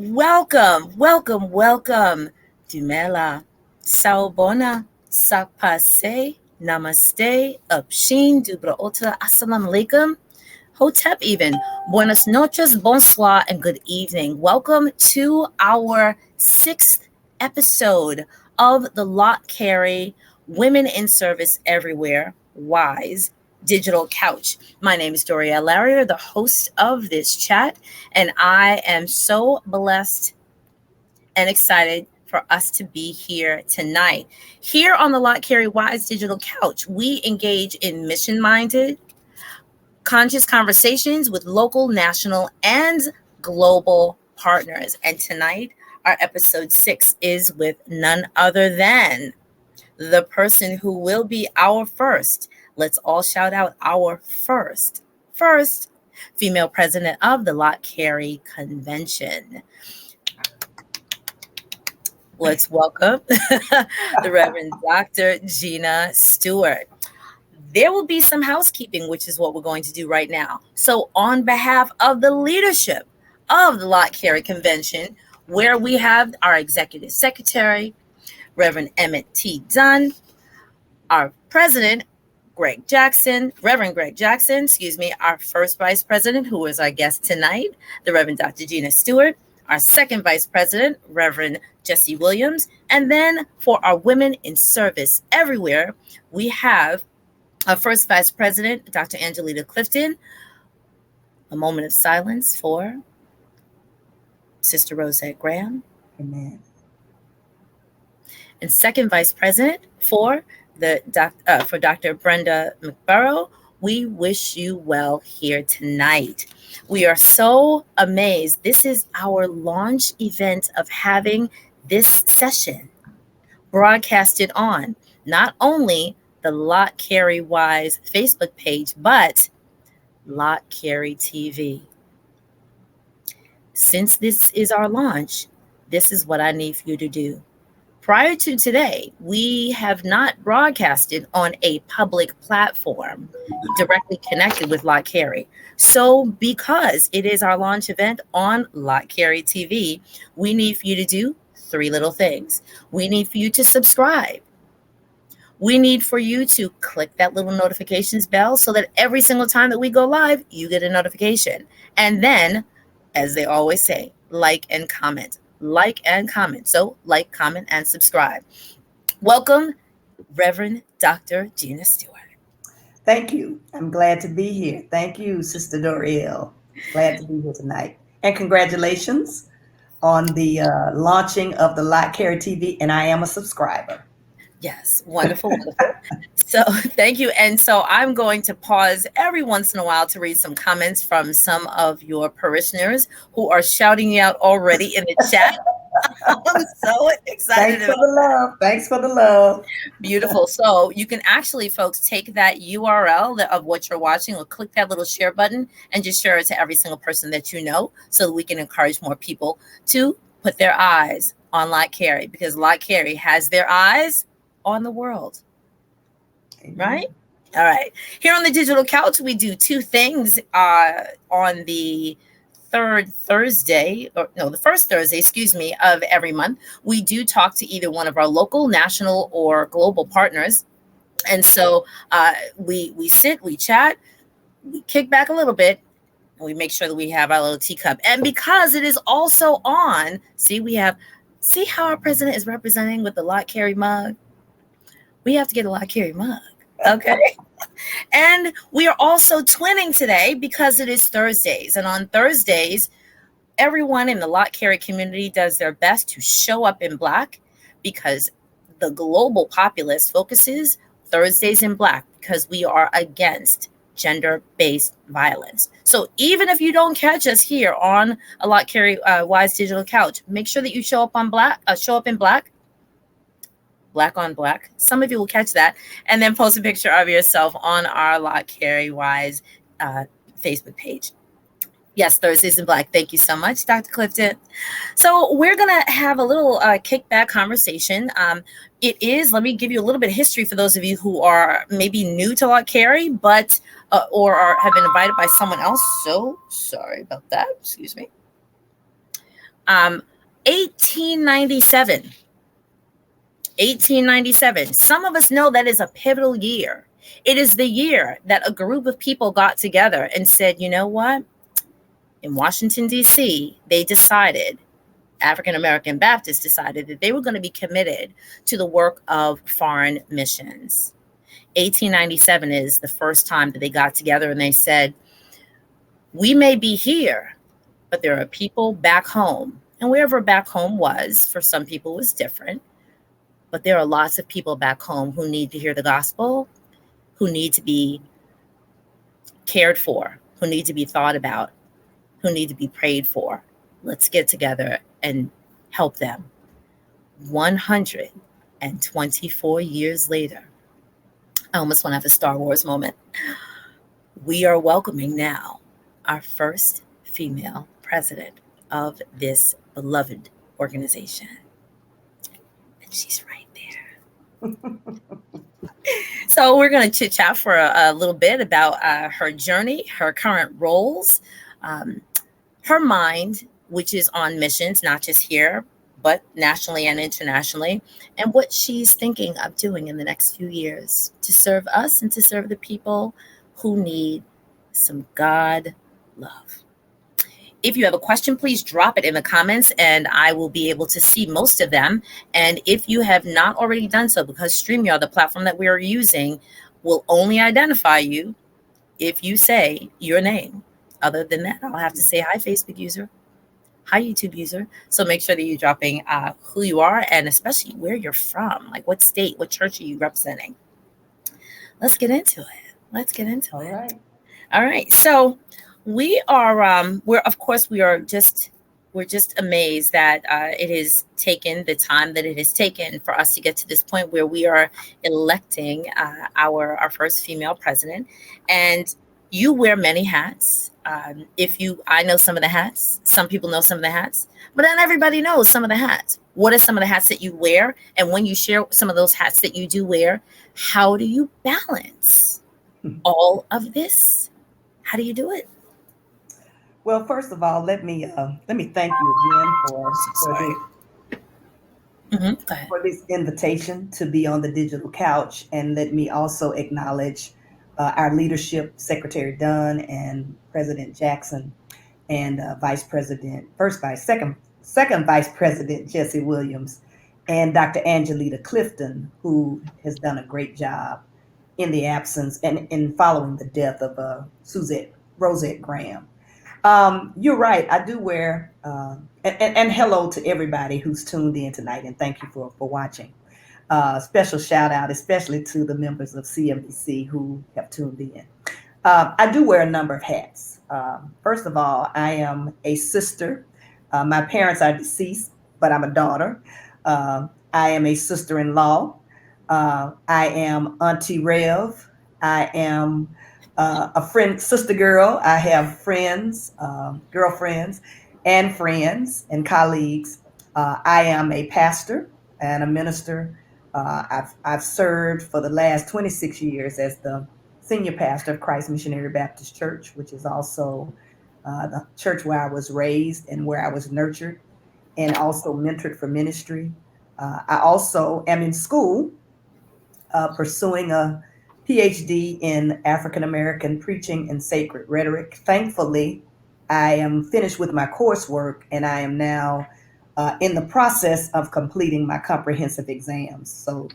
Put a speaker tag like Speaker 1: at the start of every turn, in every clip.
Speaker 1: Welcome, welcome, welcome. Dumela, Saubona, Sakpase, Namaste, Upshin, Dubraota, Assalamu alaikum, Hotep even. Buenas noches, bonsoir, and good evening. Welcome to our 6th episode of the Lott Carey Women in Service Everywhere Wise Digital Couch. My name is Doria Larrier, the host of this chat, and I am so blessed and excited for us to be here tonight. Here on the Lott Carey Wise Digital Couch, we engage in mission-minded, conscious conversations with local, national, and global partners. And tonight, our episode 6 is with none other than the person who will be our first. Let's all shout out our first female president of the Lott Carey Convention. Let's welcome the Reverend Dr. Gina Stewart. There will be some housekeeping, which is what we're going to do right now. So on behalf of the leadership of the Lott Carey Convention, where we have our executive secretary, Reverend Emmett T. Dunn, our president, Reverend Greg Jackson, our first vice president, who is our guest tonight, the Reverend Dr. Gina Stewart, our second vice president, Reverend Jesse Williams, and then for our Women in Service Everywhere, we have our first vice president, Dr. Angelita Clifton. A moment of silence for Sister Rosette Graham.
Speaker 2: Amen.
Speaker 1: And second vice president for Dr. Brenda McBurrow. We wish you well here tonight. We are so amazed. This is our launch event of having this session broadcasted on not only the Lott Carey Wise Facebook page, but Lott Carey TV. Since this is our launch, this is what I need for you to do. Prior to today, we have not broadcasted on a public platform directly connected with Lott Carey. So because it is our launch event on Lott Carey TV, we need for you to do 3 little things. We need for you to subscribe. We need for you to click that little notifications bell so that every single time that we go live, you get a notification. And then, as they always say, like and comment. So like, comment, and subscribe. Welcome, Reverend Dr. Gina Stewart.
Speaker 2: Thank you. I'm glad to be here. Thank you, Sister Doriel. Glad to be here tonight. And congratulations on the launching of the Lott Carey TV, and I am a subscriber.
Speaker 1: Yes, wonderful. So thank you. And so I'm going to pause every once in a while to read some comments from some of your parishioners who are shouting you out already in the chat. I'm so excited.
Speaker 2: Thanks for the love.
Speaker 1: Beautiful. So you can actually, folks, take that URL of what you're watching or click that little share button and just share it to every single person that you know so that we can encourage more people to put their eyes on Lott Carey, because Lott Carey has their eyes on the world.
Speaker 2: Amen.
Speaker 1: Right? All right. Here on the Digital Couch, we do 2 things on the first Thursday, of every month. We do talk to either one of our local, national, or global partners. And so we sit, we chat, we kick back a little bit, and we make sure that we have our little teacup. And because it is also on, see how our president is representing with the Lott Carey mug? We have to get a Lott Carey mug. Okay. And we are also twinning today because it is Thursdays. And on Thursdays, everyone in the Lott Carey community does their best to show up in Black, because the global populace focuses Thursdays in Black because we are against gender-based violence. So even if you don't catch us here on a Lott Carey Wise Digital Couch, make sure that you show up in Black. Black on Black. Some of you will catch that. And then post a picture of yourself on our Lott Carey Wise Facebook page. Yes, Thursdays in Black. Thank you so much, Dr. Clifton. So we're going to have a little kickback conversation. It is, let me give you a little bit of history for those of you who are maybe new to Lott Carey, but have been invited by someone else. So sorry about that. Excuse me. Um, 1897. 1897. Some of us know that is a pivotal year. It is the year that a group of people got together and said, you know what? In Washington, D.C., they decided, African American Baptists decided that they were going to be committed to the work of foreign missions. 1897 is the first time that they got together and they said, we may be here, but there are people back home. And wherever back home was, for some people, was different. But there are lots of people back home who need to hear the gospel, who need to be cared for, who need to be thought about, who need to be prayed for. Let's get together and help them. 124 years later, I almost want to have a Star Wars moment. We are welcoming now our first female president of this beloved organization. And she's right there. So we're going to chit chat for a little bit about her journey, her current roles, her mind, which is on missions, not just here, but nationally and internationally, and what she's thinking of doing in the next few years to serve us and to serve the people who need some God love. If you have a question, please drop it in the comments and I will be able to see most of them. And if you have not already done so, because StreamYard, the platform that we are using, will only identify you if you say your name. Other than that, I'll have to say, hi, Facebook user. Hi, YouTube user. So make sure that you're dropping who you are and especially where you're from, like what state, what church are you representing. Let's get into it.
Speaker 2: All right.
Speaker 1: All right. So we are, we're just amazed that it has taken the time that it has taken for us to get to this point where we are electing our first female president. And you wear many hats. I know some of the hats. Some people know some of the hats, but not everybody knows some of the hats. What are some of the hats that you wear? And when you share some of those hats that you do wear, how do you balance all of this? How do you do it?
Speaker 2: Well, first of all, let me thank you again for this invitation to be on the digital couch, and let me also acknowledge our leadership, Secretary Dunn and President Jackson, and second Vice President Jesse Williams, and Dr. Angelita Clifton, who has done a great job in the absence and in following the death of Rosette Graham. You're right. I do wear, and hello to everybody who's tuned in tonight, and thank you for watching. Special shout out, especially to the members of CNBC who have tuned in. I do wear a number of hats. First of all, I am a sister. My parents are deceased, but I'm a daughter. I am a sister-in-law. I am Auntie Rev. I am a friend, sister girl. I have friends, girlfriends, and friends and colleagues. I am a pastor and a minister. I've served for the last 26 years as the senior pastor of Christ Missionary Baptist Church, which is also the church where I was raised and where I was nurtured and also mentored for ministry. I also am in school pursuing a PhD in African American preaching and sacred rhetoric. Thankfully, I am finished with my coursework and I am now in the process of completing my comprehensive exams. So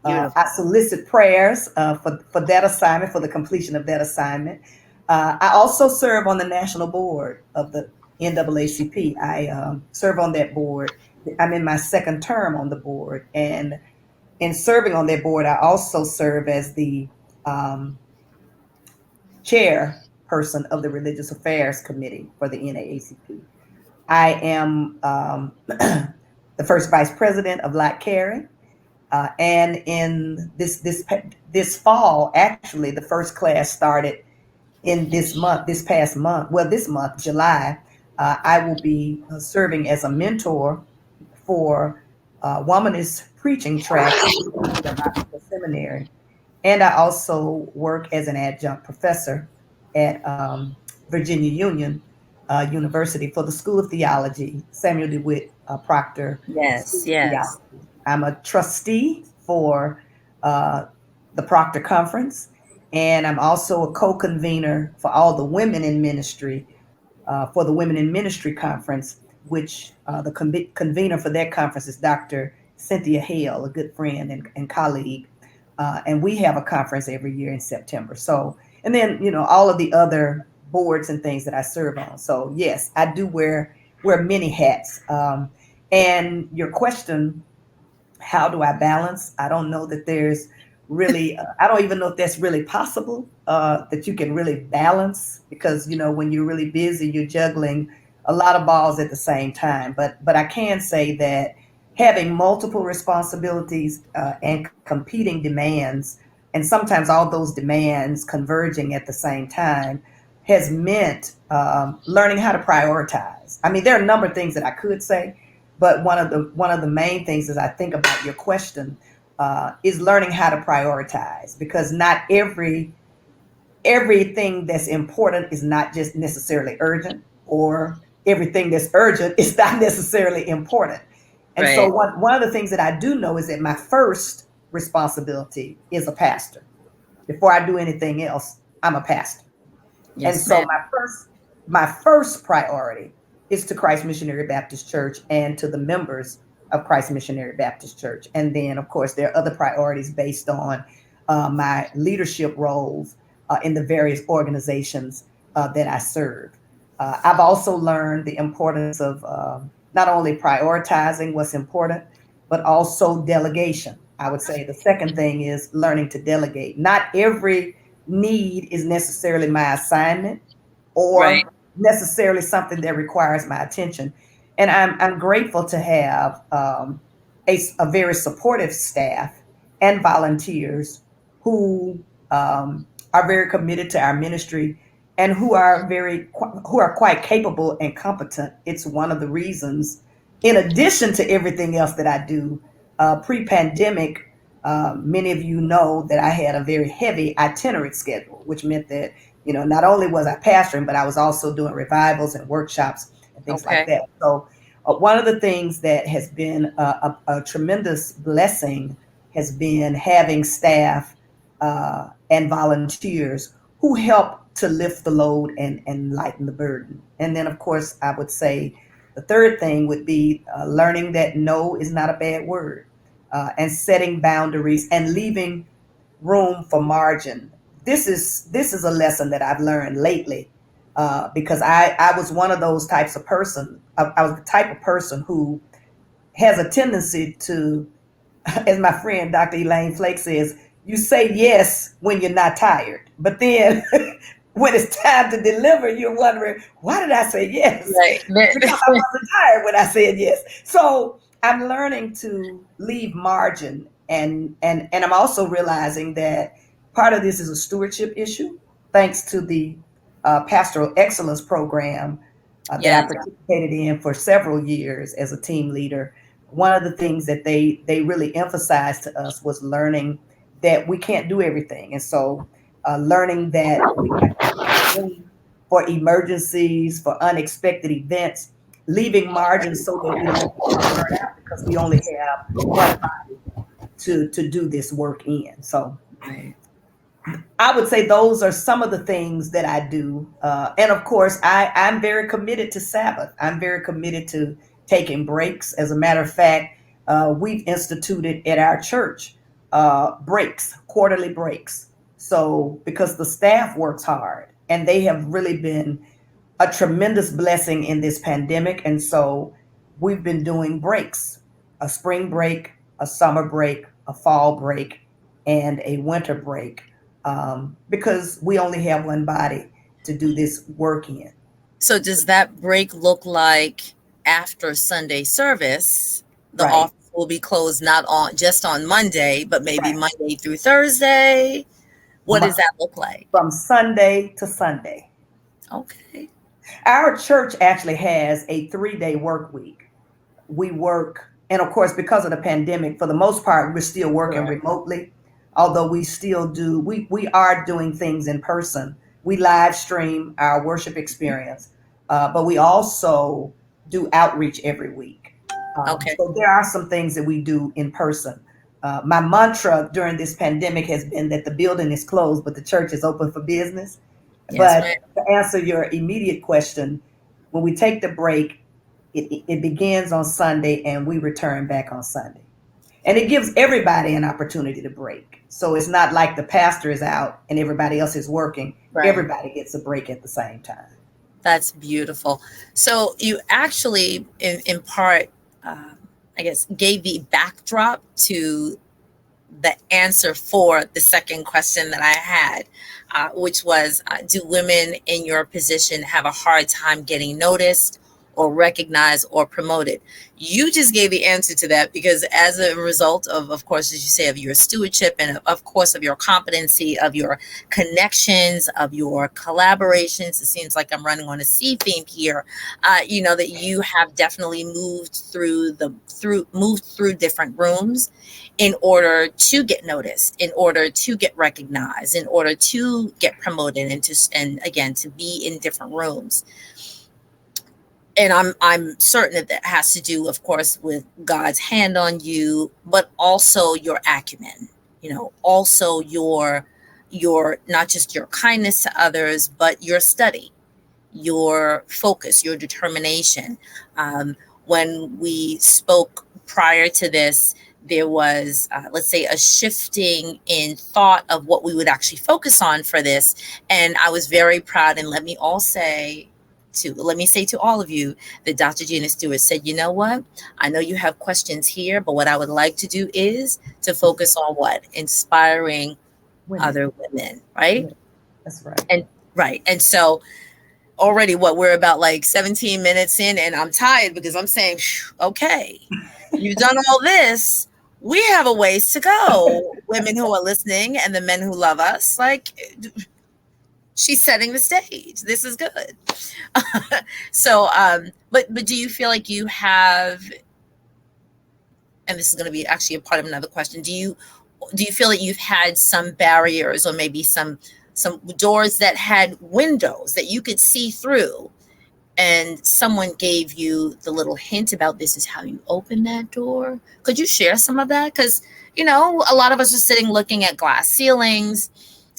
Speaker 2: I solicit prayers for that assignment, for the completion of that assignment. I also serve on the national board of the NAACP. I serve on that board. I'm in my second term on the board, and in serving on that board, I also serve as the chairperson of the Religious Affairs Committee for the NAACP. I am the first vice president of Lott Carey. And in this fall, actually, the first class started in this past month. Well, this month, July, I will be serving as a mentor for womanist preaching track at the seminary. And I also work as an adjunct professor at Virginia Union University for the School of Theology, Samuel DeWitt Proctor School
Speaker 1: Yes,
Speaker 2: of
Speaker 1: yes.
Speaker 2: Theology. I'm a trustee for uh, the Proctor Conference, and I'm also a co-convener for all the women in ministry for the Women in Ministry Conference, which the convener for that conference is Dr. Cynthia Hale, a good friend and colleague. And we have a conference every year in September. So, and then, all of the other boards and things that I serve on. So, yes, I do wear many hats. And your question, how do I balance? I don't know that there's really, I don't even know if that's really possible, that you can really balance because, when you're really busy, you're juggling a lot of balls at the same time. But I can say that having multiple responsibilities and competing demands, and sometimes all those demands converging at the same time, has meant learning how to prioritize. I mean, there are a number of things that I could say, but one of the main things as I think about your question is learning how to prioritize because not everything that's important is not just necessarily urgent, or everything that's urgent is not necessarily important. And so
Speaker 1: Right.
Speaker 2: one of the things that I do know is that my first responsibility is a pastor. Before I do anything else, I'm a pastor. And
Speaker 1: Yes,
Speaker 2: so
Speaker 1: ma'am.
Speaker 2: my first priority is to Christ Missionary Baptist Church and to the members of Christ Missionary Baptist Church. And then, of course, there are other priorities based on my leadership roles in the various organizations that I serve. I've also learned the importance of not only prioritizing what's important, but also delegation. I would say the second thing is learning to delegate. Not every need is necessarily my assignment
Speaker 1: Right.
Speaker 2: or necessarily something that requires my attention. And I'm grateful to have a very supportive staff and volunteers who are very committed to our ministry and who are quite capable and competent. It's one of the reasons, in addition to everything else that I do, pre-pandemic, many of you know that I had a very heavy itinerant schedule, which meant that, not only was I pastoring, but I was also doing revivals and workshops and things like
Speaker 1: Okay.
Speaker 2: that. So, one of the things that has been a tremendous blessing has been having staff and volunteers who help to lift the load and lighten the burden. And then, of course, I would say the third thing would be learning that no is not a bad word, and setting boundaries and leaving room for margin. This is a lesson that I've learned lately, because I was one of those types of person. I was the type of person who has a tendency to, as my friend Dr. Elaine Flake says, you say yes when you're not tired, but then when it's time to deliver, you're wondering, why did I say yes?
Speaker 1: Right.
Speaker 2: Because I wasn't tired when I said yes. So I'm learning to leave margin, and I'm also realizing that part of this is a stewardship issue, thanks to the Pastoral Excellence program that I
Speaker 1: Yes.
Speaker 2: participated in for several years as a team leader. One of the things that they really emphasized to us was learning that we can't do everything, and so learning that we have to leave room for emergencies, for unexpected events, leaving margins so that we don't become burnt out because we only have one body to do this work in. So
Speaker 1: Right.
Speaker 2: I would say those are some of the things that I do. And of course, I'm very committed to Sabbath. I'm very committed to taking breaks. As a matter of fact, we've instituted at our church breaks, quarterly breaks. So, because the staff works hard and they have really been a tremendous blessing in this pandemic. And so we've been doing breaks: a spring break, a summer break, a fall break, and a winter break, because we only have one body to do this work in.
Speaker 1: So does that break look like after Sunday service, the
Speaker 2: Right,
Speaker 1: office will be closed not on just on Monday, but maybe
Speaker 2: right.
Speaker 1: Monday through Thursday? What does that look like?
Speaker 2: From Sunday to Sunday.
Speaker 1: Okay.
Speaker 2: Our church actually has a 3-day work week. We work, and of course, because of the pandemic, for the most part, we're still working
Speaker 1: Right.
Speaker 2: remotely. Although we are doing things in person. We live stream our worship experience, but we also do outreach every week.
Speaker 1: Okay.
Speaker 2: So there are some things that we do in person. My mantra during this pandemic has been that the building is closed, but the church is open for business.
Speaker 1: Yes, ma'am.
Speaker 2: But to answer your immediate question, when we take the break, it begins on Sunday and we return back on Sunday. And it gives everybody an opportunity to break. So it's not like the pastor is out and everybody else is working.
Speaker 1: Right.
Speaker 2: Everybody gets a break at the same time.
Speaker 1: That's beautiful. So you actually, in part, I guess, gave the backdrop to the answer for the second question that I had, which was, do women in your position have a hard time getting noticed or recognized or promoted? You just gave the answer to that, because as a result of course, as you say, of your stewardship and of course of your competency, of your connections, of your collaborations, it seems like I'm running on a C theme here. That you have definitely moved through different rooms in order to get noticed, in order to get recognized, in order to get promoted, and again, to be in different rooms. And I'm certain that has to do, of course, with God's hand on you, but also your acumen, also your not just your kindness to others, but your study, your focus, your determination. When we spoke prior to this, there was, let's say, a shifting in thought of what we would actually focus on for this. And I was very proud. And let me say to all of you that Dr. Gina Stewart said, you know what? I know you have questions here, but what I would like to do is to focus on what? Inspiring
Speaker 2: Women.
Speaker 1: other women, right?
Speaker 2: Yeah, that's right.
Speaker 1: And right. And so already we're about like 17 minutes in, and I'm tired because I'm saying, okay, you've done all this. We have a ways to go, women who are listening and the men who love us. Like, she's setting the stage. This is good. So, but do you feel like you have, and this is going to be actually a part of another question. Do you feel that you've had some barriers, or maybe some doors that had windows that you could see through, and someone gave you the little hint about this is how you open that door? Could you share some of that? Because, a lot of us are sitting looking at glass ceilings.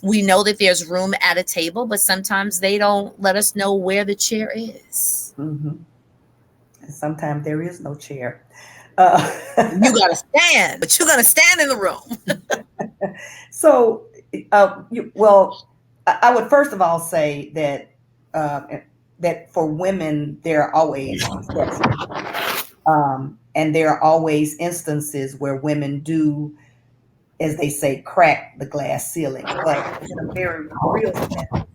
Speaker 1: We know that there's room at a table, but sometimes they don't let us know where the chair is.
Speaker 2: Mm-hmm. And sometimes there is no chair.
Speaker 1: You got to stand, but you're going to stand in the room.
Speaker 2: So, well, I would first of all say that for women, there are always exceptions. And there are always instances where women do, as they say, crack the glass ceiling. But in a very real sense,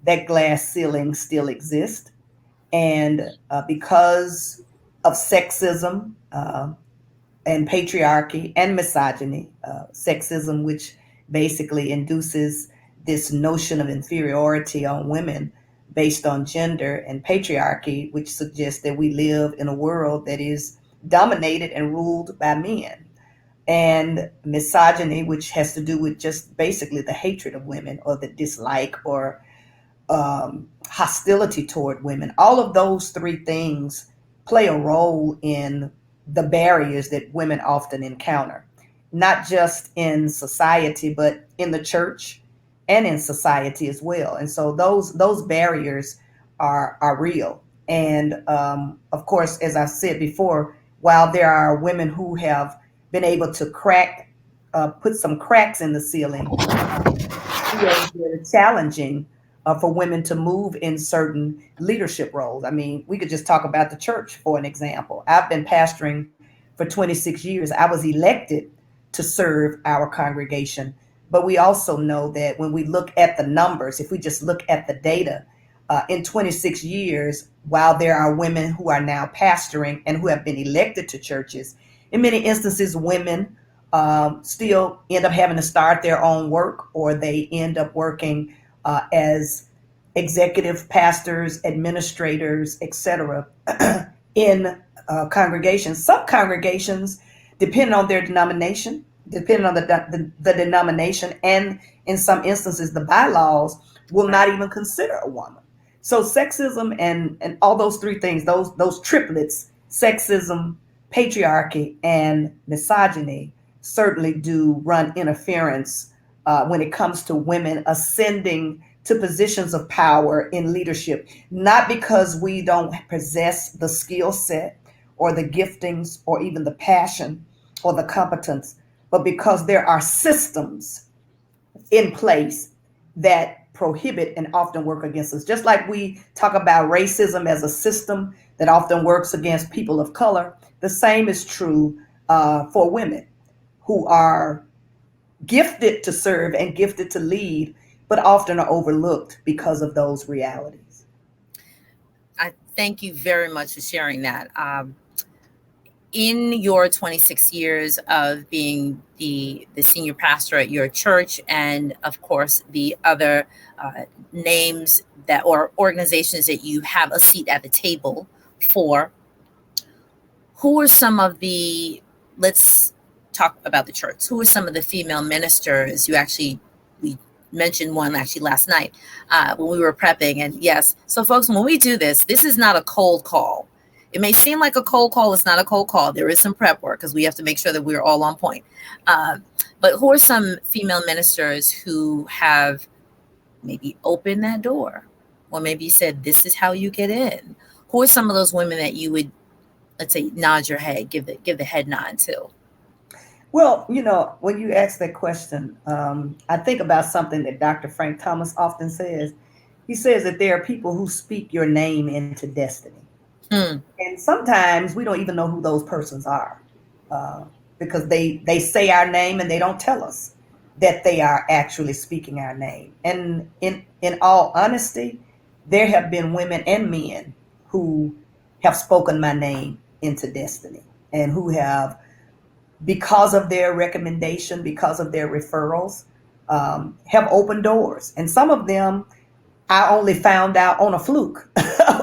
Speaker 2: that glass ceiling still exists. And because of sexism and patriarchy and misogyny, sexism, which basically induces this notion of inferiority on women based on gender, and patriarchy, which suggests that we live in a world that is dominated and ruled by men, and misogyny, which has to do with just basically the hatred of women, or the dislike or hostility toward women. All of those three things play a role in the barriers that women often encounter, not just in society, but in the church and in society as well. And so those barriers are real. And of course, as I said before, while there are women who have been able to put some cracks in the ceiling, still very challenging for women to move in certain leadership roles. I mean, we could just talk about the church for an example. I've been pastoring for 26 years. I was elected to serve our congregation, but we also know that when we look at the numbers, if we just look at the data, in 26 years, while there are women who are now pastoring and who have been elected to churches, in many instances, women still end up having to start their own work, or they end up working as executive pastors, administrators, etc., in congregations. Some congregations, depending on their denomination, depending on the denomination, and in some instances, the bylaws will not even consider a woman. So sexism and all those three things, those triplets, sexism, patriarchy, and misogyny, certainly do run interference when it comes to women ascending to positions of power in leadership, not because we don't possess the skill set or the giftings or even the passion or the competence, but because there are systems in place that prohibit and often work against us. Just like we talk about racism as a system that often works against people of color, the same is true for women who are gifted to serve and gifted to lead, but often are overlooked because of those realities.
Speaker 1: I thank you very much for sharing that. In your 26 years of being the senior pastor at your church, and of course the other names that or organizations that you have a seat at the table for, who are some of the, let's talk about the church, who are some of the female ministers you actually, we mentioned one actually last night when we were prepping. And yes, so folks, when we do this, this is not a cold call. It may seem like a cold call. It's not a cold call. There is some prep work because we have to make sure that we're all on point. But who are some female ministers who have maybe opened that door, or maybe said, this is how you get in? Who are some of those women that you would, let's say, nod your head, give the head nod to?
Speaker 2: Well, when you ask that question, I think about something that Dr. Frank Thomas often says. He says that there are people who speak your name into destiny. And sometimes we don't even know who those persons are because they say our name and they don't tell us that they are actually speaking our name. And in all honesty, there have been women and men who have spoken my name into destiny and who have, because of their recommendation, because of their referrals, have opened doors. And some of them I only found out on a fluke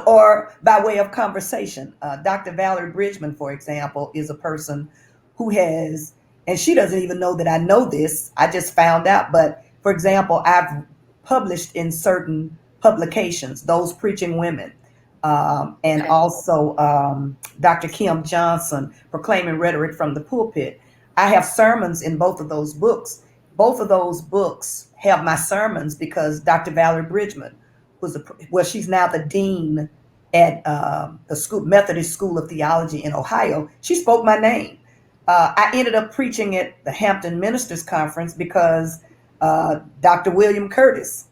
Speaker 2: or by way of conversation. Dr. Valerie Bridgman, for example, is a person who has, and she doesn't even know that I know this. I just found out. But for example, I've published in certain publications, Those Preaching Women, and
Speaker 1: Okay.
Speaker 2: also Dr. Kim Johnson, Proclaiming Rhetoric from the Pulpit. I have sermons in both of those books. Both of those books have my sermons because Dr. Valerie Bridgman she's now the dean at the Methodist School of Theology in Ohio. She spoke my name. I ended up preaching at the Hampton Ministers Conference because Dr. William Curtis,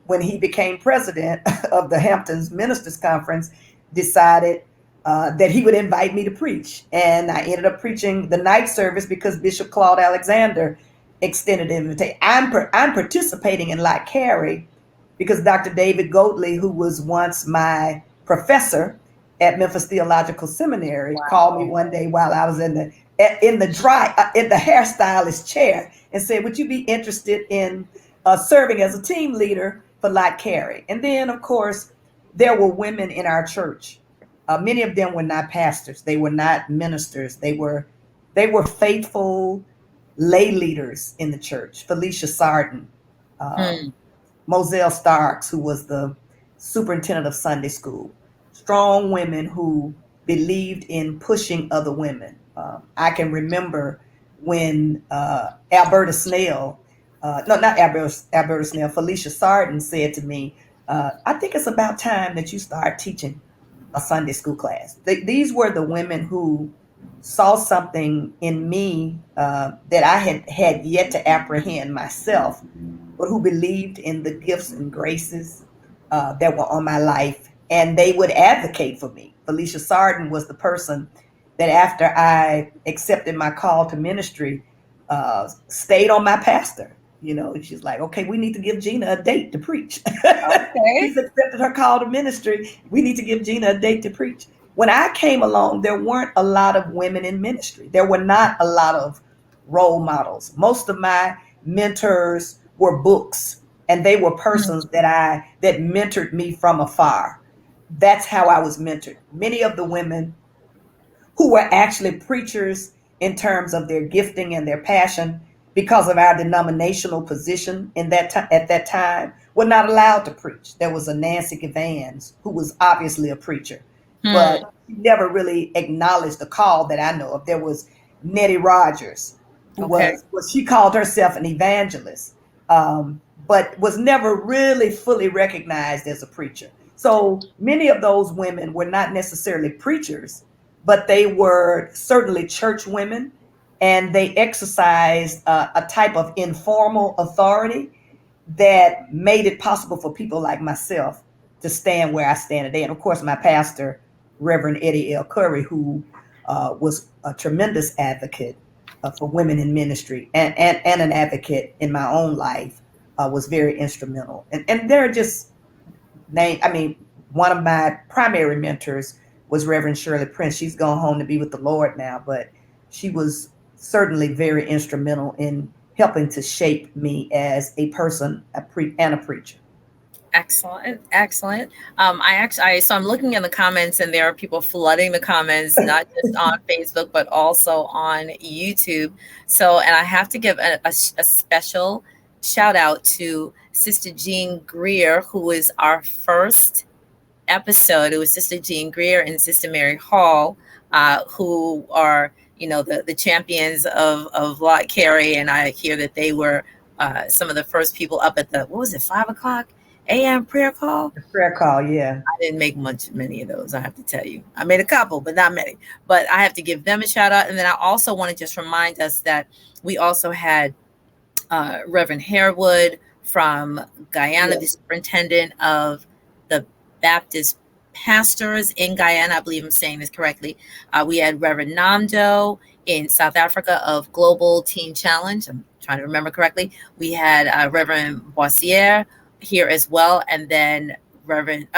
Speaker 2: when he became president of the Hamptons Ministers Conference, decided that he would invite me to preach. And I ended up preaching the night service because Bishop Claude Alexander extended an invitation. I'm participating in Lott Carey because Dr. David Goatley, who was once my professor at Memphis Theological Seminary, called me one day while I was in the hairstylist chair and said, "Would you be interested in serving as a team leader for Lott Carey?" And then, of course, there were women in our church. Many of them were not pastors. They were not ministers. They were faithful lay leaders in the church. Felicia Sarden, Moselle Starks, who was the superintendent of Sunday school. Strong women who believed in pushing other women. I can remember when Alberta Snell, no, not Alberta Snell, Felicia Sarden said to me, "I think it's about time that you start teaching a Sunday school class." These were the women who saw something in me that I had yet to apprehend myself, but who believed in the gifts and graces that were on my life, and they would advocate for me. Felicia Sarden was the person that after I accepted my call to ministry, stayed on my pastor. She's like, "Okay, we need to give Gina a date to preach."
Speaker 1: Okay.
Speaker 2: She's accepted her call to ministry. We need to give Gina a date to preach. When I came along, there weren't a lot of women in ministry. There were not a lot of role models. Most of my mentors were books, and they were persons that mentored me from afar. That's how I was mentored. Many of the women who were actually preachers in terms of their gifting and their passion because of our denominational position in at that time, were not allowed to preach. There was a Nancy Evans who was obviously a preacher, but she never really acknowledged the call that I know of. There was Nettie Rogers, who
Speaker 1: Okay.
Speaker 2: was she called herself an evangelist, but was never really fully recognized as a preacher. So many of those women were not necessarily preachers, but they were certainly church women, and they exercised a type of informal authority that made it possible for people like myself to stand where I stand today. And of course, my pastor, Reverend Eddie L. Curry, who was a tremendous advocate for women in ministry, and an advocate in my own life, was very instrumental. And there are just I mean, one of my primary mentors was Reverend Shirley Prince. She's gone home to be with the Lord now, but she was certainly very instrumental in helping to shape me as a person, and a preacher.
Speaker 1: Excellent, excellent. So I'm looking in the comments, and there are people flooding the comments, not just on Facebook, but also on YouTube. So, and I have to give a special shout out to Sister Jean Greer, who is our first episode. It was Sister Jean Greer and Sister Mary Hall, who are, the champions of Lott Carey. And I hear that they were some of the first people up at what was it, 5 o'clock a.m. prayer call?
Speaker 2: The prayer call, yeah.
Speaker 1: I didn't make many of those, I have to tell you. I made a couple, but not many. But I have to give them a shout out. And then I also want to just remind us that we also had Reverend Harewood from Guyana, the superintendent of the Baptist pastors in Guyana. I believe I'm saying this correctly. We had Reverend Namdo in South Africa of Global Teen Challenge. I'm trying to remember correctly. We had Reverend Boissier here as well. And then Reverend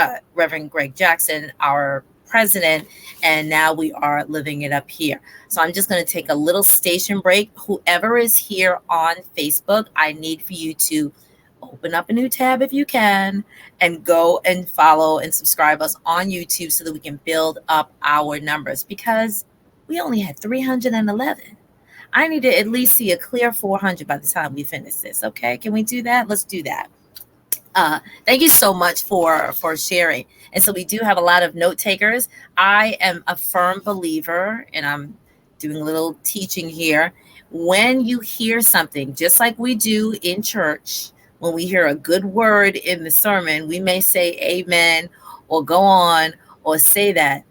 Speaker 1: Greg Jackson, our president, and now we are living it up here. So I'm just going to take a little station break. Whoever is here on Facebook, I need for you to open up a new tab if you can, and go and follow and subscribe us on YouTube so that we can build up our numbers, because we only had 311. I need to at least see a clear 400 by the time we finish this. Okay, can we do that? Let's do that. Thank you so much for sharing. And so we do have a lot of note takers. I am a firm believer, and I'm doing a little teaching here. When you hear something, just like we do in church, when we hear a good word in the sermon, we may say amen or go on or say that.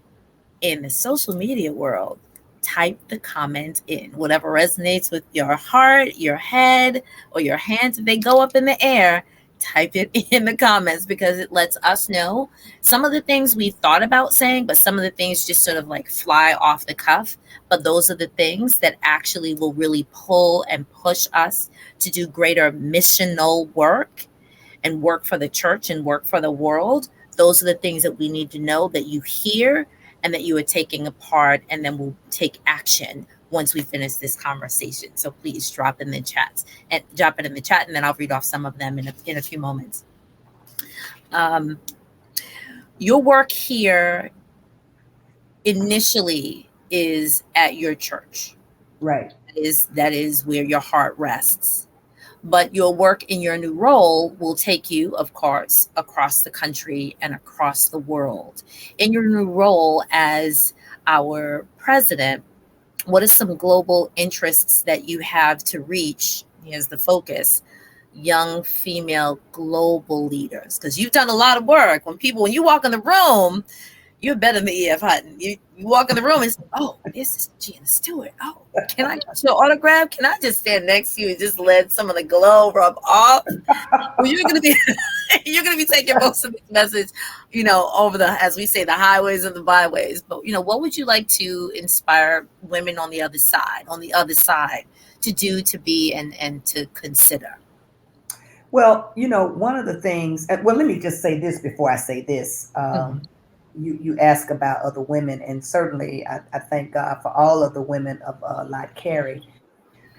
Speaker 1: In the social media world, type the comment in. Whatever resonates with your heart, your head, or your hands, if they go up in the air, type it in the comments, because it lets us know some of the things we thought about saying, but some of the things just sort of like fly off the cuff. But those are the things that actually will really pull and push us to do greater missional work and work for the church and work for the world. Those are the things that we need to know, that you hear and that you are taking a part, and then we'll take action once we finish this conversation. So please drop it in the chat, and then I'll read off some of them in a few moments. Your work here initially is at your church.
Speaker 2: Right.
Speaker 1: That is where your heart rests. But your work in your new role will take you, of course, across the country and across the world. In your new role as our president, what are some global interests that you have to reach? Here's the focus: young female global leaders. Because you've done a lot of work. When you walk in the room, you're better than E.F. Hutton. You walk in the room and say, oh, this is Gina Stewart. Oh, can I get your autograph? Can I just stand next to you and just let some of the glow rub off? Well, you're gonna be taking most of this message, over as we say, the highways and the byways. But what would you like to inspire women on the other side to do, to be, and to consider?
Speaker 2: Well, one of the things, well, let me just say this before I say this. You ask about other women, and certainly I thank God for all of the women of Lott Carey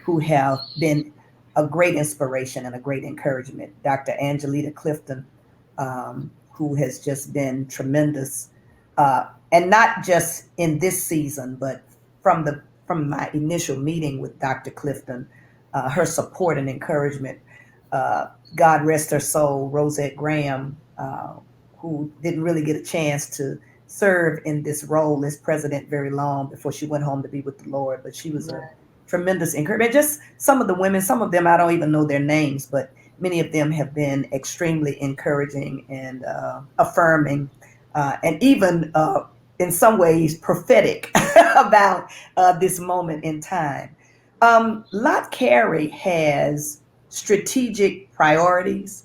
Speaker 2: who have been a great inspiration and a great encouragement. Dr. Angelita Clifton, who has just been tremendous, and not just in this season, but from my initial meeting with Dr. Clifton, her support and encouragement. God rest her soul, Rosette Graham, who didn't really get a chance to serve in this role as president very long before she went home to be with the Lord. But she was a tremendous encouragement. Just some of the women, some of them I don't even know their names, but many of them have been extremely encouraging and affirming, and even in some ways prophetic about this moment in time. Lott Carey has strategic priorities,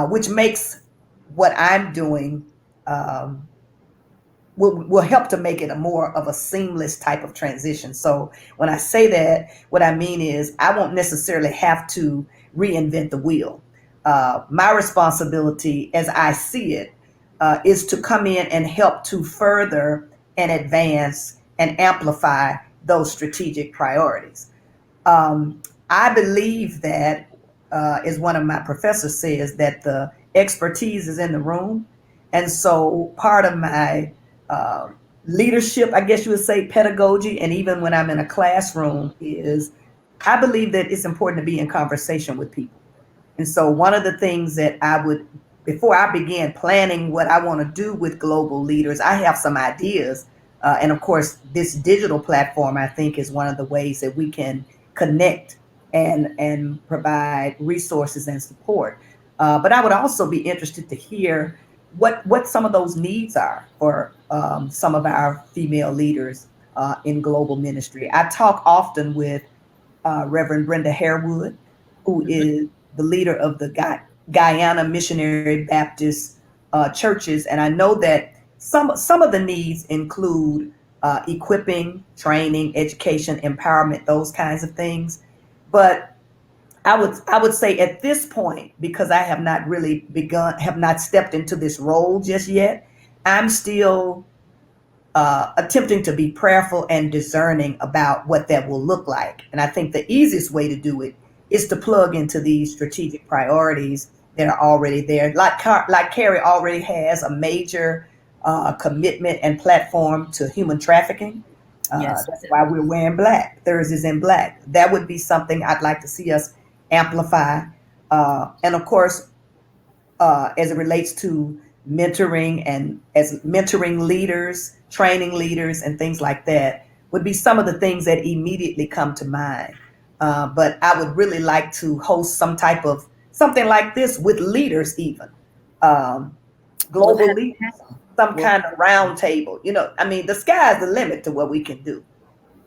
Speaker 2: which makes what I'm doing um, will help to make it a more of a seamless type of transition. So when I say that, what I mean is I won't necessarily have to reinvent the wheel. My responsibility, as I see it, is to come in and help to further and advance and amplify those strategic priorities. Um, I believe that, as one of my professors says, that the expertise is in the room. And so part of my uh, leadership, I guess you would say, pedagogy, and even when I'm in a classroom, is I believe that it's important to be in conversation with people. And so one of the things that I would, before I began planning what I want to do with global leaders, I have some ideas. And of course, this digital platform, I think, is one of the ways that we can connect and provide resources and support. But I would also be interested to hear what some of those needs are for some of our female leaders in global ministry. I talk often with Reverend Brenda Harewood, who is the leader of the Guyana Missionary Baptist churches, and I know that some of the needs include equipping, training, education, empowerment, those kinds of things. But I would say at this point, because I have not really begun, have not stepped into this role just yet, I'm still attempting to be prayerful and discerning about what that will look like. And I think the easiest way to do it is to plug into these strategic priorities that are already there. Like Carey already has a major commitment and platform to human trafficking.
Speaker 1: Yes.
Speaker 2: That's why we're wearing black, Thursdays in Black. That would be something I'd like to see us amplify. And of course, as it relates to mentoring and as mentoring leaders, training leaders, and things like that would be some of the things that immediately come to mind. But I would really like to host some type of something like this with leaders, even um,
Speaker 1: We'll
Speaker 2: global
Speaker 1: have,
Speaker 2: leaders, some
Speaker 1: we'll,
Speaker 2: kind of round table. I mean, the sky's the limit to what we can do.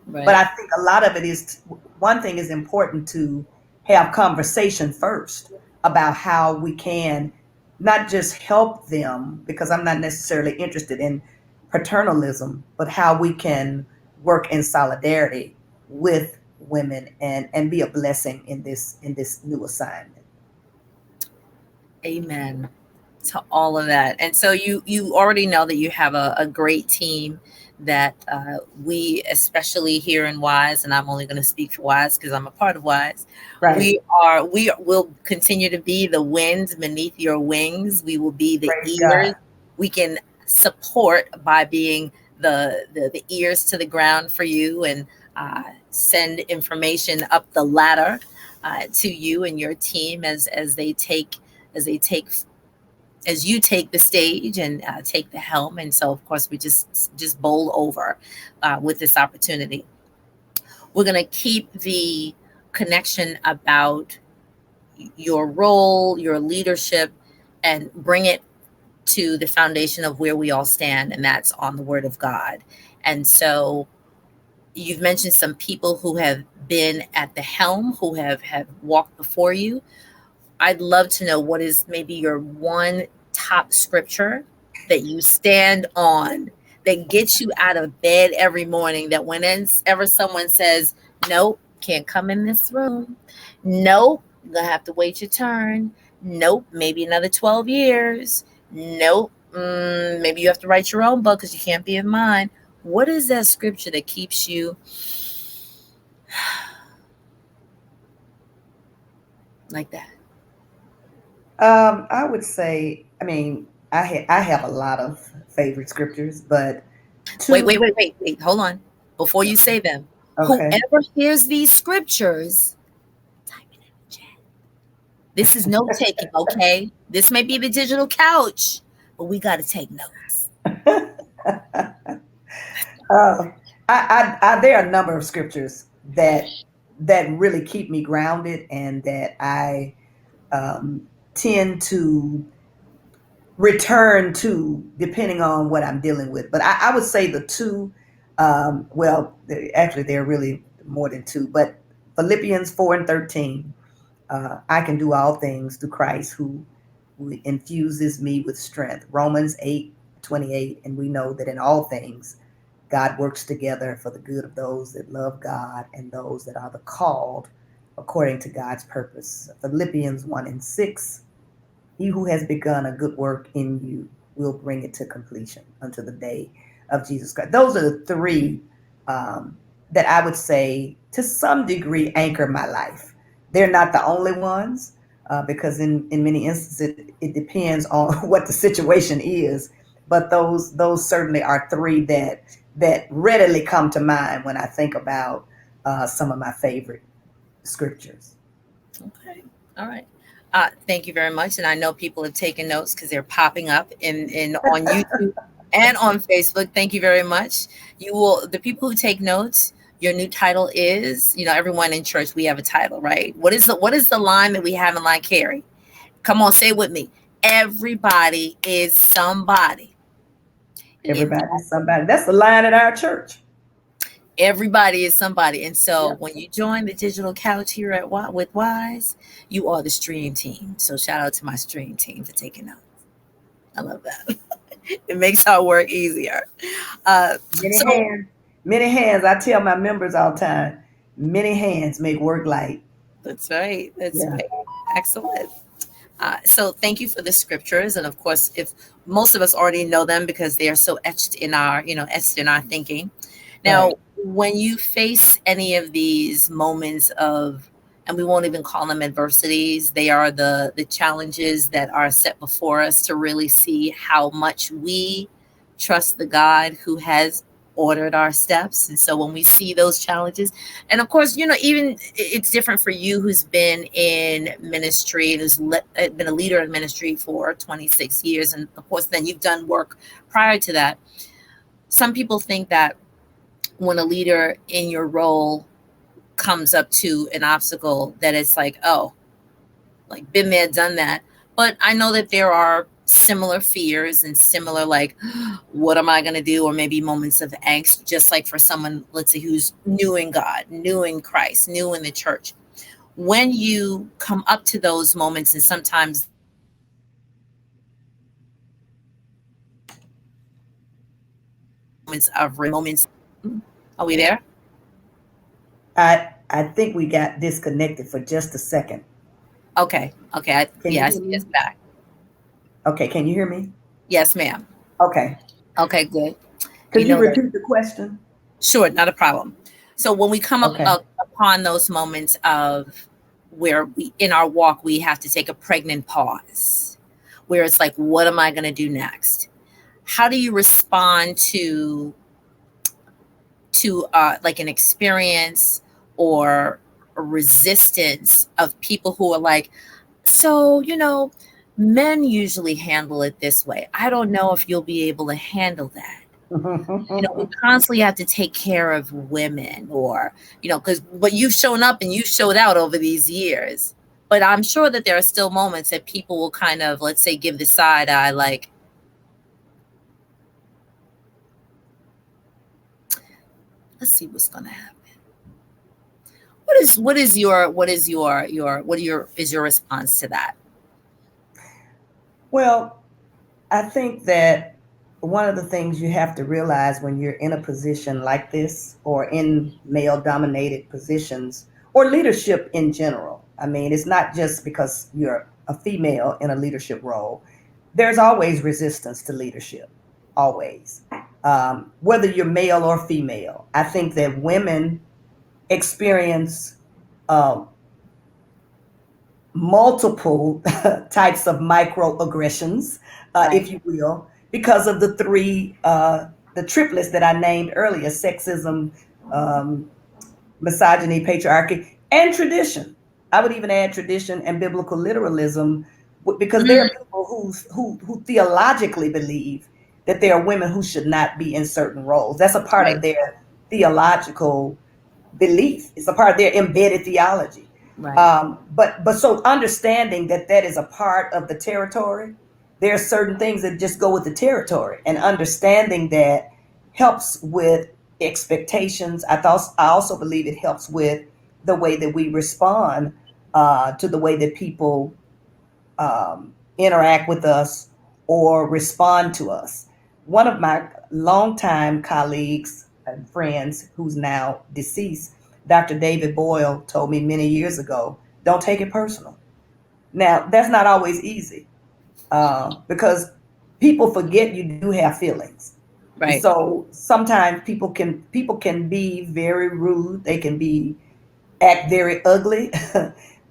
Speaker 2: But
Speaker 1: right.
Speaker 2: I think a lot of it is one thing is important to have conversation first about how we can not just help them, because I'm not necessarily interested in paternalism, but how we can work in solidarity with women and be a blessing in this new assignment.
Speaker 1: Amen to all of that. And so you already know that you have a great team that we, especially here in Wise, and I'm only going to speak for Wise because I'm a part of Wise.
Speaker 2: Right.
Speaker 1: We will continue to be the wind beneath your wings. We will be the
Speaker 2: Praise
Speaker 1: ears.
Speaker 2: God.
Speaker 1: We can support by being the ears to the ground for you and send information up the ladder to you and your team as they take as you take the stage and take the helm. And so, of course, we just bowl over with this opportunity. We're going to keep the connection about your role, your leadership, and bring it to the foundation of where we all stand, and that's on the Word of God. And so, you've mentioned some people who have been at the helm, who have walked before you. I'd love to know what is maybe your one top scripture that you stand on that gets you out of bed every morning. That whenever someone says, nope, can't come in this room. Nope, you're going to have to wait your turn. Nope, maybe another 12 years. Nope, maybe you have to write your own book because you can't be in mine. What is that scripture that keeps you like that?
Speaker 2: I would say, I mean, I have a lot of favorite scriptures, but
Speaker 1: Wait,
Speaker 2: two,
Speaker 1: wait, wait, wait, wait. Hold on. Before you say them,
Speaker 2: okay.
Speaker 1: whoever hears these scriptures This is note taking, okay? This may be the digital couch, but we got to take notes.
Speaker 2: Uh, there are a number of scriptures that really keep me grounded and that I tend to return to depending on what I'm dealing with. But I would say the two, actually, there are really more than two, but Philippians 4:13, I can do all things through Christ who infuses me with strength. Romans 8:28, and we know that in all things, God works together for the good of those that love God and those that are the called according to God's purpose. Philippians 1:6, he who has begun a good work in you will bring it to completion until the day of Jesus Christ. Those are the three that I would say to some degree anchor my life. They're not the only ones because in many instances it depends on what the situation is. But those certainly are three that readily come to mind when I think about some of my favorite scriptures.
Speaker 1: Okay. All right. Thank you very much. And I know people have taken notes because they're popping up in on YouTube and on Facebook. Thank you very much. You will, the people who take notes, your new title is, everyone in church, we have a title, right? What is the line that we have in Lott Carey? Come on, say it with me. Everybody is somebody. And
Speaker 2: Everybody's somebody. That's the line at our church.
Speaker 1: everybody is somebody. And so
Speaker 2: Yeah.
Speaker 1: when you join the digital couch here at with Wise, you are the stream team. So shout out to my stream team for taking notes. I love that. It makes our work easier. Uh,
Speaker 2: Many
Speaker 1: so
Speaker 2: hands, many hands. I tell my members all the time, many hands make work light.
Speaker 1: that's right. That's
Speaker 2: Yeah.
Speaker 1: right. Excellent. So thank you for the scriptures, and of course, if most of us already know them because they are so etched in our thinking.
Speaker 2: Right.
Speaker 1: Now, when you face any of these moments of, and we won't even call them adversities, they are the challenges that are set before us to really see how much we trust the God who has ordered our steps. And so when we see those challenges, and of course, even it's different for you who's been in ministry and been a leader in ministry for 26 years. And of course, then you've done work prior to that. Some people think that when a leader in your role comes up to an obstacle, that it's like, oh, like been there, done that. But I know that there are similar fears and similar, like, what am I going to do? Or maybe moments of angst, just like for someone, let's say, who's new in God, new in Christ, new in the church. When you come up to those moments, and sometimes moments, are we there?
Speaker 2: I think we got disconnected for just a second.
Speaker 1: Okay. Okay.
Speaker 2: Can
Speaker 1: Yeah,
Speaker 2: you
Speaker 1: I
Speaker 2: hear
Speaker 1: see us
Speaker 2: me?
Speaker 1: back.
Speaker 2: Okay, can you hear me?
Speaker 1: Yes, ma'am.
Speaker 2: Okay.
Speaker 1: Okay, good. We
Speaker 2: Could you
Speaker 1: know that.
Speaker 2: repeat the question?
Speaker 1: Sure, not a problem. So when we come
Speaker 2: Okay.
Speaker 1: upon those moments of where we in our walk we have to take a pregnant pause, where it's like, what am I going to do next? How do you respond to like an experience or a resistance of people who are like, so men usually handle it this way. I don't know if you'll be able to handle that. We constantly have to take care of women, or but you've shown up and you've showed out over these years. But I'm sure that there are still moments that people will kind of, let's say, give the side eye, like, let's see what's going to happen. What is your response to that?
Speaker 2: Well, I think that one of the things you have to realize when you're in a position like this or in male dominated positions or leadership in general, I mean, it's not just because you're a female in a leadership role, there's always resistance to leadership, always. Whether you're male or female, I think that women experience um, multiple types of microaggressions,
Speaker 1: Right.
Speaker 2: if you will, because of the triplets that I named earlier: sexism, um, misogyny, patriarchy, and tradition. I would even add tradition and biblical literalism, because there are
Speaker 1: Mm,
Speaker 2: people who theologically believe that there are women who should not be in certain roles. That's a part
Speaker 1: right,
Speaker 2: of their theological belief. It's a part of their embedded theology.
Speaker 1: right.
Speaker 2: But so understanding that that is a part of the territory, there are certain things that just go with the territory, and understanding that helps with expectations. I also believe it helps with the way that we respond to the way that people interact with us or respond to us. One of my longtime colleagues and friends, who's now deceased, Dr. David Boyle, told me many years ago, don't take it personal. Now, that's not always easy, because people forget you do have feelings. And
Speaker 1: Right.
Speaker 2: so sometimes people can be very rude. They can be act very ugly.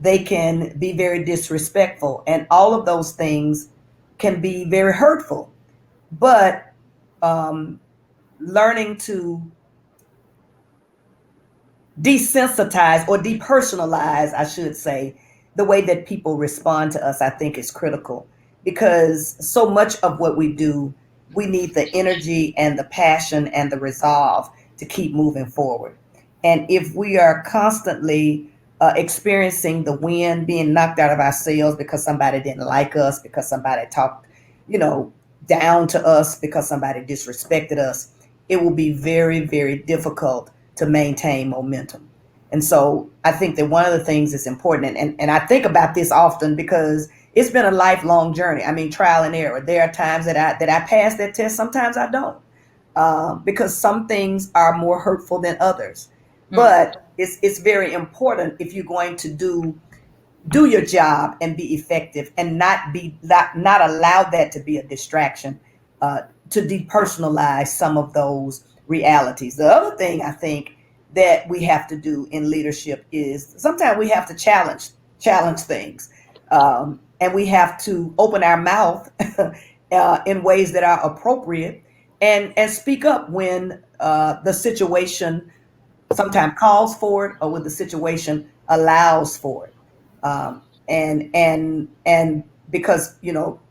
Speaker 2: They can be very disrespectful, and all of those things can be very hurtful. But um, learning to desensitize or depersonalize, I should say, the way that people respond to us, I think is critical, because so much of what we do, we need the energy and the passion and the resolve to keep moving forward. And if we are constantly experiencing the wind, being knocked out of our sails because somebody didn't like us, because somebody talked, you know, down to us, because somebody disrespected us, it will be very, very difficult to maintain momentum. And so I think that one of the things that's important, and I think about this often because it's been a lifelong journey. I mean, trial and error. There are times that I pass that test, sometimes I don't, because some things are more hurtful than others.
Speaker 1: Mm,
Speaker 2: But it's very important, if you're going to do your job and be effective, and not allow that to be a distraction, uh, to depersonalize some of those realities. The other thing I think that we have to do in leadership is sometimes we have to challenge things, and we have to open our mouth in ways that are appropriate, and speak up when the situation sometimes calls for it, or when the situation allows for it. And because,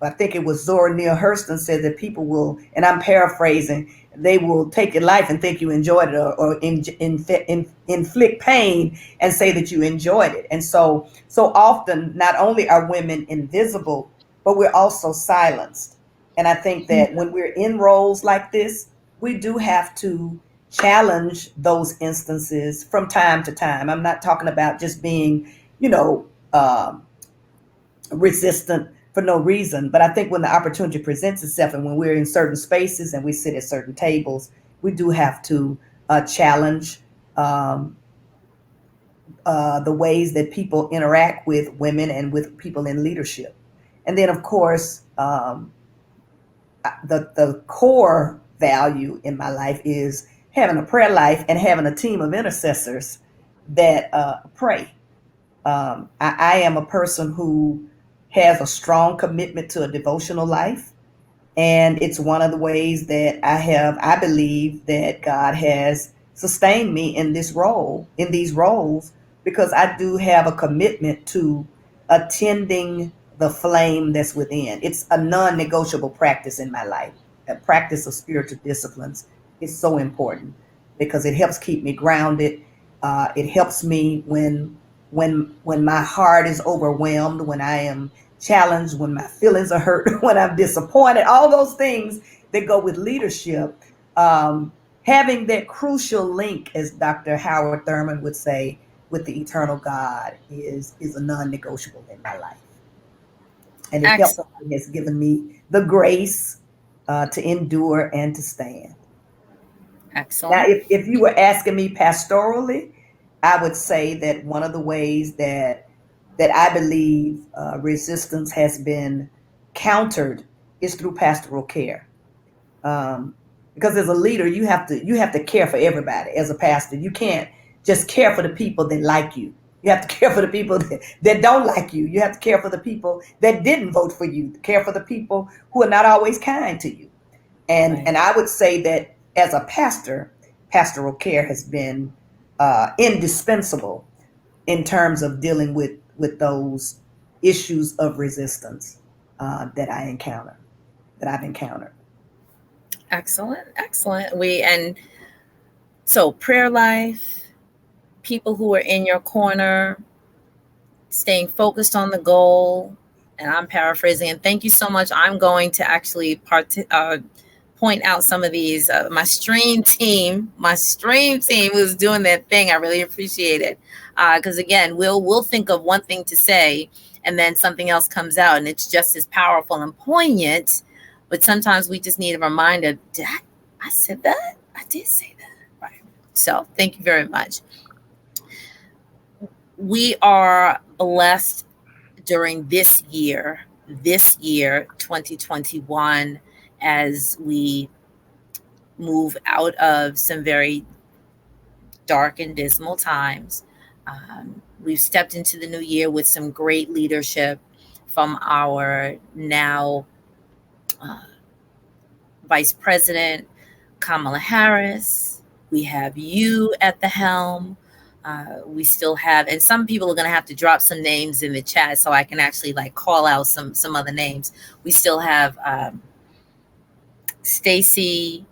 Speaker 2: I think it was Zora Neale Hurston said that people will, and I'm paraphrasing, they will take your life and think you enjoyed it, or inflict pain and say that you enjoyed it. And so often, not only are women invisible, but we're also silenced. And I think
Speaker 1: mm,
Speaker 2: that when we're in roles like this, we do have to challenge those instances from time to time. I'm not talking about just being, you know, um, resistant for no reason, but I think when the opportunity presents itself, and when we're in certain spaces and we sit at certain tables, we do have to challenge um, the ways that people interact with women and with people in leadership. And then, of course, the core value in my life is having a prayer life and having a team of intercessors that pray. I am a person who has a strong commitment to a devotional life, and it's one of the ways that I believe that God has sustained me in these roles, because I do have a commitment to attending the flame that's within. It's a non-negotiable practice in my life. A practice of spiritual disciplines is so important, because it helps keep me grounded. It helps me when my heart is overwhelmed, when I am challenged, when my feelings are hurt, when I'm disappointed, all those things that go with leadership. Having that crucial link, as Dr. Howard Thurman would say, with the eternal God is a non-negotiable in my life. And it helps.
Speaker 1: excellent.
Speaker 2: It has given me the grace to endure and to stand. Now,
Speaker 1: Excellent.
Speaker 2: if you were asking me pastorally, I would say that one of the ways that I believe resistance has been countered is through pastoral care. Um, because as a leader, you have to care for everybody. As a pastor, you can't just care for the people that like you. You have to care for the people that don't like you. You have to care for the people that didn't vote for you. Care for the people who are not always kind to you. And
Speaker 1: Right.
Speaker 2: and I would say that as a pastor, pastoral care has been indispensable in terms of dealing with those issues of resistance that I've encountered.
Speaker 1: Excellent, excellent. And so prayer life, people who are in your corner, staying focused on the goal. And I'm paraphrasing. And thank you so much. I'm going to actually point out some of these. My stream team was doing that thing. I really appreciate it. Because again, we'll think of one thing to say, and then something else comes out, and it's just as powerful and poignant. But sometimes we just need a reminder. I said that? I did say that. Right. So thank you very much. We are blessed during this year 2021, as we move out of some very dark and dismal times. We've stepped into the new year with some great leadership from our now Vice President Kamala Harris. We have you at the helm. We still have, and some people are going to have to drop some names in the chat so I can actually like call out some other names. We still have Stacey,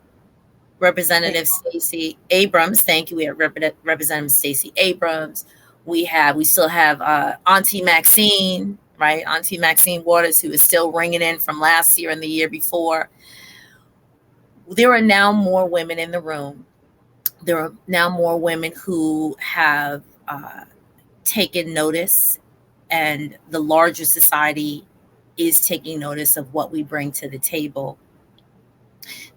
Speaker 1: Representative Stacey Abrams. Thank you. We have Representative Stacey Abrams. We still have Auntie Maxine, right? Auntie Maxine Waters, who is still ringing in from last year and the year before. There are now more women in the room. There are now more women who have taken notice, and the larger society is taking notice of what we bring to the table.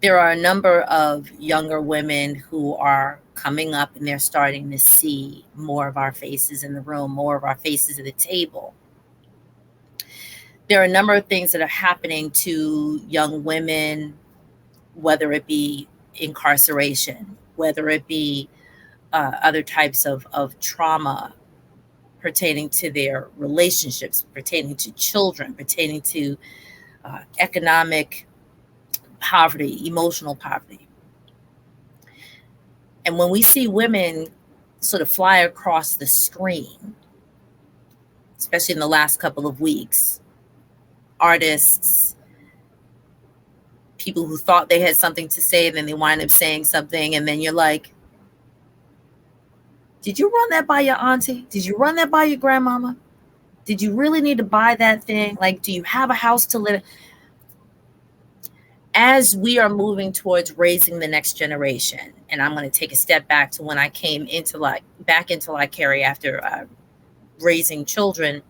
Speaker 1: There are a number of younger women who are coming up, and they're starting to see more of our faces in the room, more of our faces at the table. There are a number of things that are happening to young women, whether it be incarceration, whether it be other types of trauma pertaining to their relationships, pertaining to children, pertaining to economic poverty, emotional poverty. And when we see women sort of fly across the screen, especially in the last couple of weeks, artists, people who thought they had something to say, and then they wind up saying something, and then you're like, did you run that by your auntie? Did you run that by your grandmama? Did you really need to buy that thing? Like, do you have a house to live in? As we are moving towards raising the next generation, and I'm going to take a step back to when I came back into Lott Carey after raising children.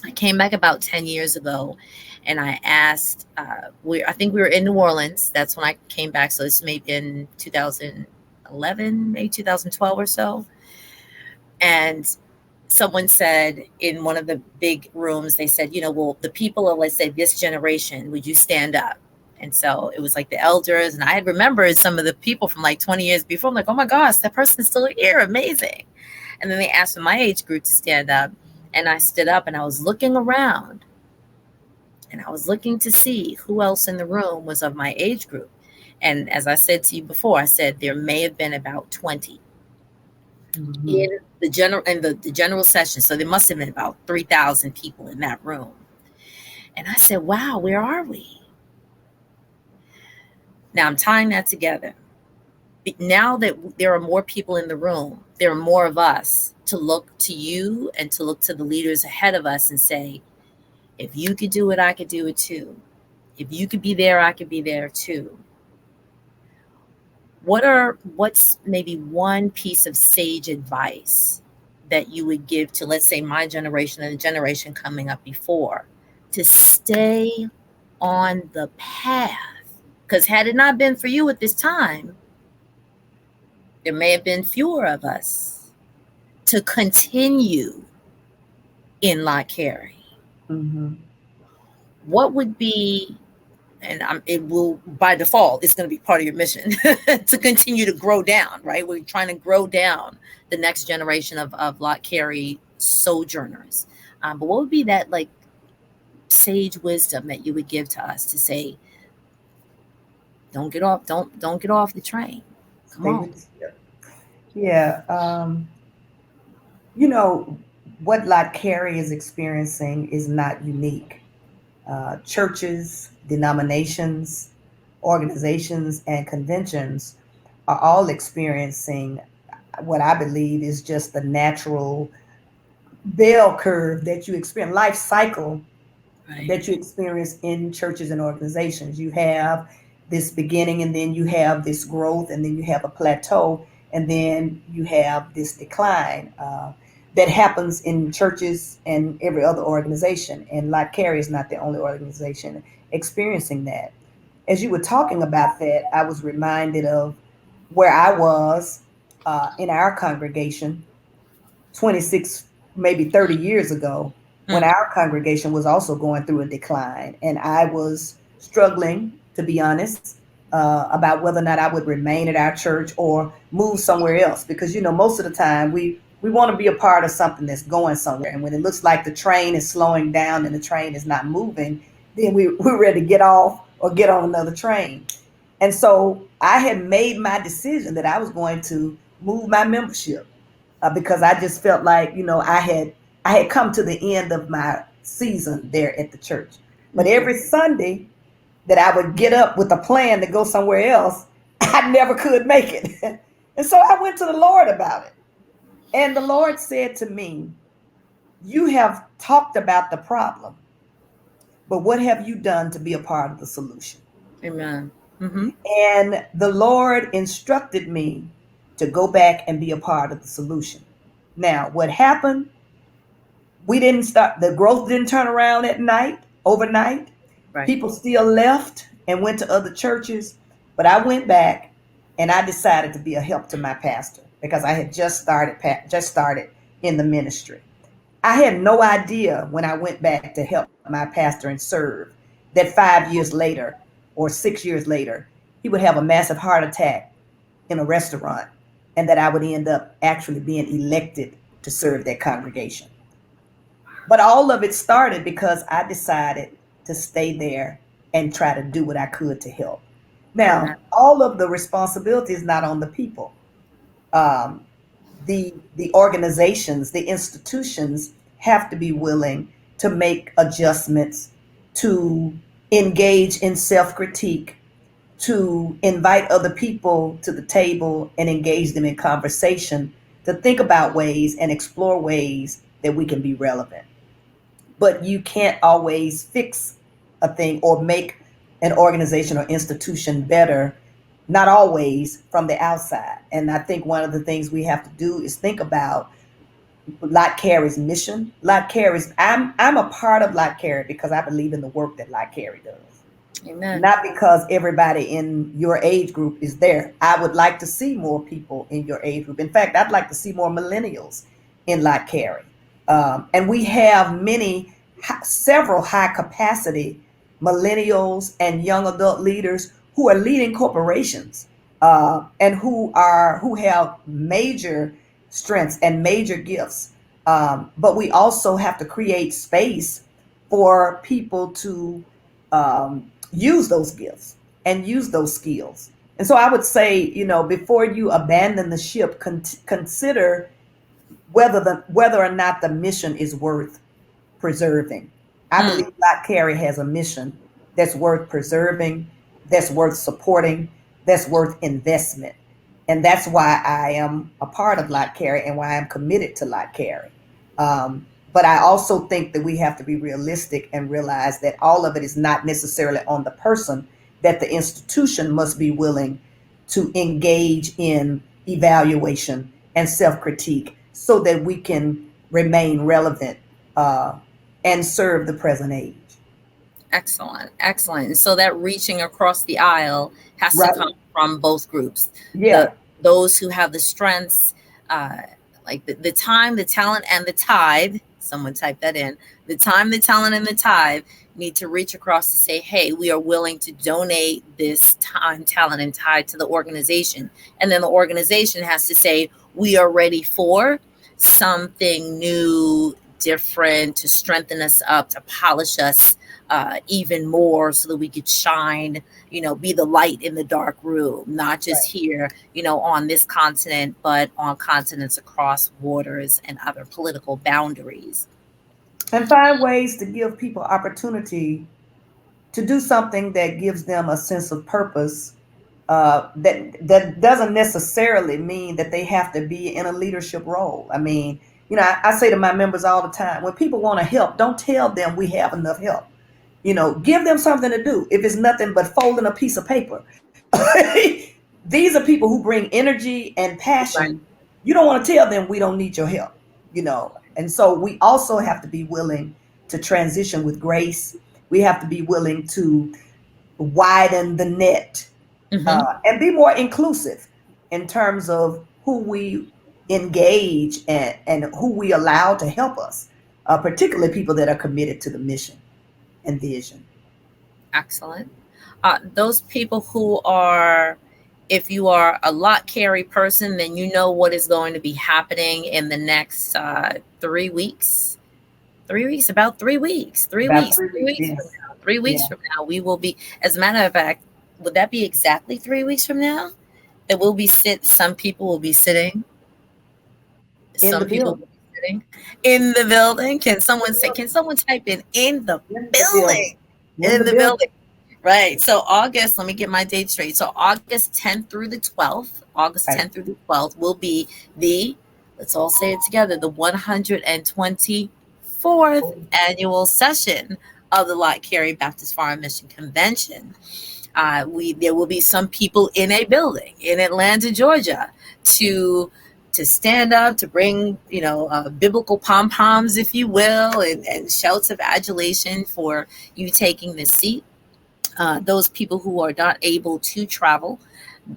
Speaker 1: I came back about 10 years ago, and I asked, I think we were in New Orleans. That's when I came back. So this may be in 2011, maybe 2012 or so. And someone said in one of the big rooms, they said, well, the people of, let's say, this generation, would you stand up? And so it was like the elders. And I had remembered some of the people from like 20 years before. I'm like, oh my gosh, that person's still here. Amazing. And then they asked for my age group to stand up. And I stood up, and I was looking around, and I was looking to see who else in the room was of my age group. And as I said to you before, I said there may have been about 20 in the general session. So there must have been about 3,000 people in that room. And I said, wow, where are we? Now I'm tying that together. Now that there are more people in the room, there are more of us to look to you and to look to the leaders ahead of us and say, if you could do it, I could do it too. If you could be there, I could be there too. What's maybe one piece of sage advice that you would give to, let's say, my generation and the generation coming up before, to stay on the path? Because had it not been for you at this time, there may have been fewer of us to continue in Lott Carey. What would be, and it will, by default, it's going to be part of your mission to continue to grow down, right? We're trying to grow down the next generation of Lott Carey sojourners. But what would be that like sage wisdom that you would give to us to say, don't get off the train. Come on.
Speaker 2: Yeah. You know, what Lott Carey is experiencing is not unique. Churches, denominations, organizations, and conventions are all experiencing what I believe is just the natural bell curve that you experience, life cycle
Speaker 1: Right.
Speaker 2: that you experience in churches and organizations. You have this beginning, and then you have this growth, and then you have a plateau, and then you have this decline that happens in churches and every other organization. And Lott Carey is not the only organization experiencing that. As you were talking about that, I was reminded of where I was in our congregation 26, maybe 30 years ago, when
Speaker 1: Mm.
Speaker 2: our congregation was also going through a decline. And I was struggling, to be honest, about whether or not I would remain at our church or move somewhere else. Because, most of the time we want to be a part of something that's going somewhere. And when it looks like the train is slowing down and the train is not moving, then we're ready to get off or get on another train. And so I had made my decision that I was going to move my membership because I just felt like I had come to the end of my season there at the church. But
Speaker 1: Mhm.
Speaker 2: every Sunday that I would get up with a plan to go somewhere else, I never could make it. And so I went to the Lord about it. And the Lord said to me, "You have talked about the problem, but what have you done to be a part of the solution?"
Speaker 1: Amen. Mm-hmm.
Speaker 2: And the Lord instructed me to go back and be a part of the solution. Now, what happened, we didn't start, the growth didn't turn around at night, overnight.
Speaker 1: Right.
Speaker 2: People still left and went to other churches, but I went back and I decided to be a help to my pastor because I had just started in the ministry. I had no idea when I went back to help my pastor and serve that 5 years later or 6 years later, he would have a massive heart attack in a restaurant and that I would end up actually being elected to serve that congregation. But all of it started because I decided to stay there and try to do what I could to help.
Speaker 1: Amen.
Speaker 2: Now, all of the responsibility is not on the people. Um, the organizations, the institutions have to be willing to make adjustments, to engage in self-critique, to invite other people to the table and engage them in conversation, to think about ways and explore ways that we can be relevant. But you can't always fix a thing or make an organization or institution better, not always from the outside. And I think one of the things we have to do is think about Lott Carey's mission. Lott Carey's, I'm a part of Lott Carey because I believe in the work that Lott Carey does,
Speaker 1: Amen.
Speaker 2: not because everybody in your age group is there. I would like to see more people in your age group. In fact, I'd like to see more millennials in Lott Carey. And we have several high capacity millennials and young adult leaders who are leading corporations and who have major strengths and major gifts. But we also have to create space for people to use those gifts and use those skills. And so I would say, before you abandon the ship, consider whether or not the mission is worth preserving. I
Speaker 1: Mm.
Speaker 2: believe Lott Carey has a mission that's worth preserving, that's worth supporting, that's worth investment. And that's why I am a part of Lott Carey and why I'm committed to Lott Carey. But I also think that we have to be realistic and realize that all of it is not necessarily on the person, that the institution must be willing to engage in evaluation and self critique so that we can remain relevant uh, and serve the present age.
Speaker 1: Excellent. Excellent. And so that reaching across the aisle has to
Speaker 2: Right?
Speaker 1: come from both groups.
Speaker 2: Yeah.
Speaker 1: The those who have the strengths, uh, like the time, the talent, and the tithe. Someone type that in. The time, the talent, and the tithe need to reach across to say, hey, we are willing to donate this time, talent, and tithe to the organization. And then the organization has to say, we are ready for something new, different, to strengthen us up, to polish us even more, so that we could shine, be the light in the dark room, not just
Speaker 2: Right.
Speaker 1: here, on this continent, but on continents across waters and other political boundaries.
Speaker 2: And find ways to give people opportunity to do something that gives them a sense of purpose. That doesn't necessarily mean that they have to be in a leadership role. I mean, I say to my members all the time, when people want to help, don't tell them we have enough help. Give them something to do. If it's nothing but folding a piece of paper, these are people who bring energy and
Speaker 1: Right.
Speaker 2: passion. You don't want to tell them we don't need your help. And so we also have to be willing to transition with grace. We have to be willing to widen the net,
Speaker 1: Hmm.
Speaker 2: and be more inclusive in terms of who we engage and who we allow to help us, particularly people that are committed to the mission and vision.
Speaker 1: Excellent. Those people who are, if you are a Lott Carey person, then you know what is going to be happening in the next 3 weeks. 3 weeks, about 3 weeks, three
Speaker 2: About
Speaker 1: weeks,
Speaker 2: 3 weeks,
Speaker 1: 3 weeks from
Speaker 2: yes.
Speaker 1: now, 3 weeks
Speaker 2: Yeah.
Speaker 1: from now, we will be, as a matter of fact, would that be exactly 3 weeks from now? That we'll be some people will be sitting,
Speaker 2: In
Speaker 1: some
Speaker 2: the
Speaker 1: people will
Speaker 2: building.
Speaker 1: be sitting in the building. Can someone type in the
Speaker 2: In the
Speaker 1: building?
Speaker 2: building. In
Speaker 1: In
Speaker 2: the
Speaker 1: the
Speaker 2: building.
Speaker 1: building. Right. So August, let me get my date straight. So August 10th through the 12th, August
Speaker 2: Right.
Speaker 1: 10th through the 12th will be the, let's all say it together, the 124th annual session of the Lott Carey Baptist Foreign Mission Convention. There will be some people in a building in Atlanta, Georgia, to stand up, to bring biblical pom poms, if you will, and shouts of adulation for you taking the seat. Those people who are not able to travel,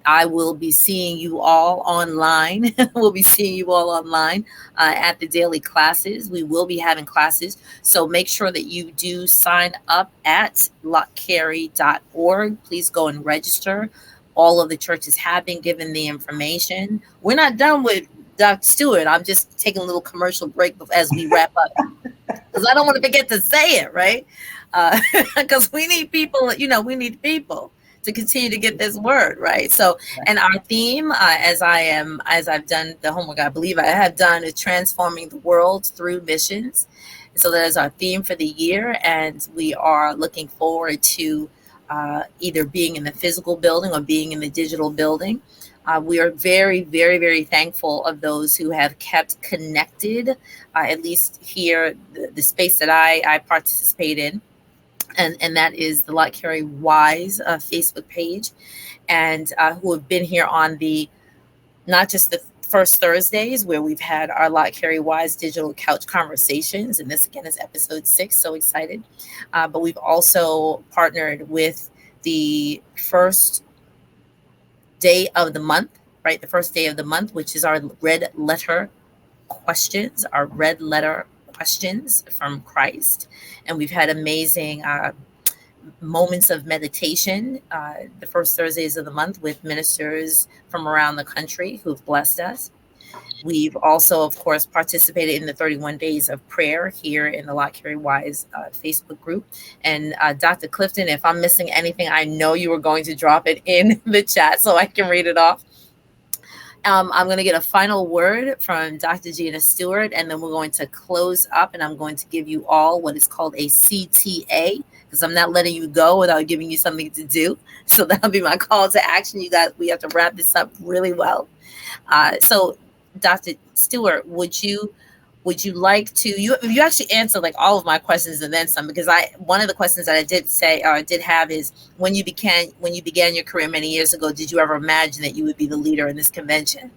Speaker 1: I will be seeing you all online. We'll be seeing you all online at the daily classes. We will be having classes. So make sure that you do sign up at lottcarey.org. Please go and register. All of the churches have been given the information. We're not done with Dr. Stewart. I'm just taking a little commercial break as we wrap up, because I don't want to forget to say it, right? Because we need people, we need people to continue to get this word, right? So, and our theme, as I've done the homework, I believe I have done, is transforming the world through missions. So that is our theme for the year, and we are looking forward to either being in the physical building or being in the digital building. We are very, very, very thankful of those who have kept connected, at least here, the space that I participate in. And that is the Lott Carey Wise Facebook page, and who have been here on the, not just the first Thursdays where we've had our Lott Carey Wise digital couch conversations, and this again is episode 6. So excited! But we've also partnered with the first day of the month, right? The first day of the month, which is our red letter questions from Christ. And we've had amazing moments of meditation the first Thursdays of the month with ministers from around the country who've blessed us. We've also, of course, participated in the 31 days of prayer here in the Lott Carey Wise Facebook group. And Dr. Clifton, if I'm missing anything, I know you were going to drop it in the chat so I can read it off. I'm going to get a final word from Dr. Gina Stewart, and then we're going to close up, and I'm going to give you all what is called a CTA, because I'm not letting you go without giving you something to do. So that'll be my call to action. You guys, we have to wrap this up really well. So Dr. Stewart, would you like to, you actually answered like all of my questions and then some, because one of the questions that I did say, or I did have, is when you began your career many years ago, did you ever imagine that you would be the leader in this convention?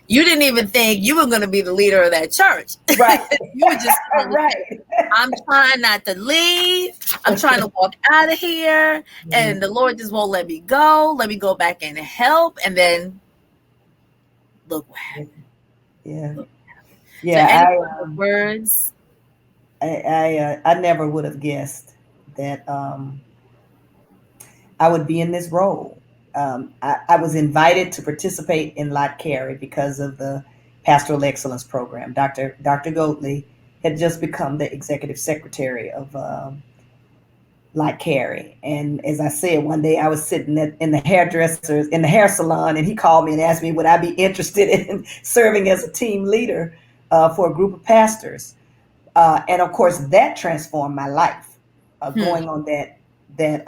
Speaker 1: You didn't even think you were going to be the leader of that church.
Speaker 2: Right.
Speaker 1: You were just
Speaker 2: Right.
Speaker 1: I'm trying not to leave. I'm trying to walk out of here, and the Lord just won't let me go. Let me go back and help, and then look what happened.
Speaker 2: Yeah.
Speaker 1: So
Speaker 2: Yeah.
Speaker 1: any words?
Speaker 2: I never would have guessed that I would be in this role. I was invited to participate in Lott Carey because of the Pastoral Excellence Program. Dr. Goatley had just become the executive secretary of Lott Carey. And as I said, one day I was sitting in the hairdressers in the hair salon, and he called me and asked me would I be interested in serving as a team leader for a group of pastors. And of course, that transformed my life. Going on that
Speaker 1: The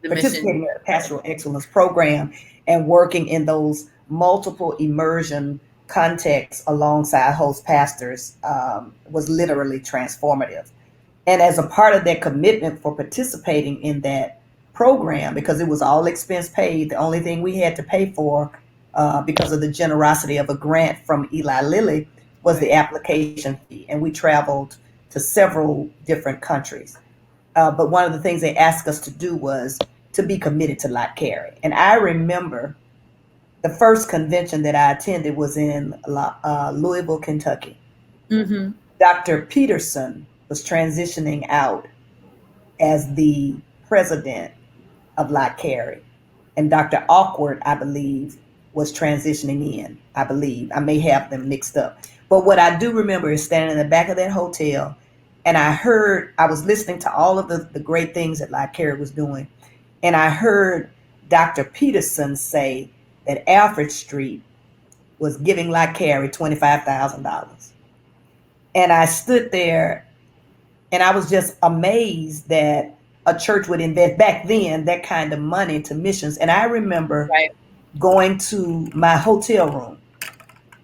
Speaker 2: participating
Speaker 1: mission.
Speaker 2: in the Pastoral Excellence program and working in those multiple immersion contexts alongside host pastors was literally transformative. And as a part of that commitment for participating in that program, because it was all expense paid, the only thing we had to pay for, because of the generosity of a grant from Eli Lilly, was the application fee. And we traveled to several different countries. But one of the things they asked us to do was to be committed to Lott Carey. And I remember the first convention that I attended was in Louisville, Kentucky.
Speaker 1: Mm-hmm.
Speaker 2: Dr. Peterson was transitioning out as the president of Lott Carey. And Dr. Awkward, I believe, was transitioning in. I believe. I may have them mixed up. But what I do remember is standing in the back of that hotel, and I was listening to all of the great things that Lott Carey was doing. And I heard Dr. Peterson say that Alfred Street was giving Lott Carey $25,000. And I stood there and I was just amazed that a church would invest back then that kind of money into missions. And I remember
Speaker 1: Right.
Speaker 2: going to my hotel room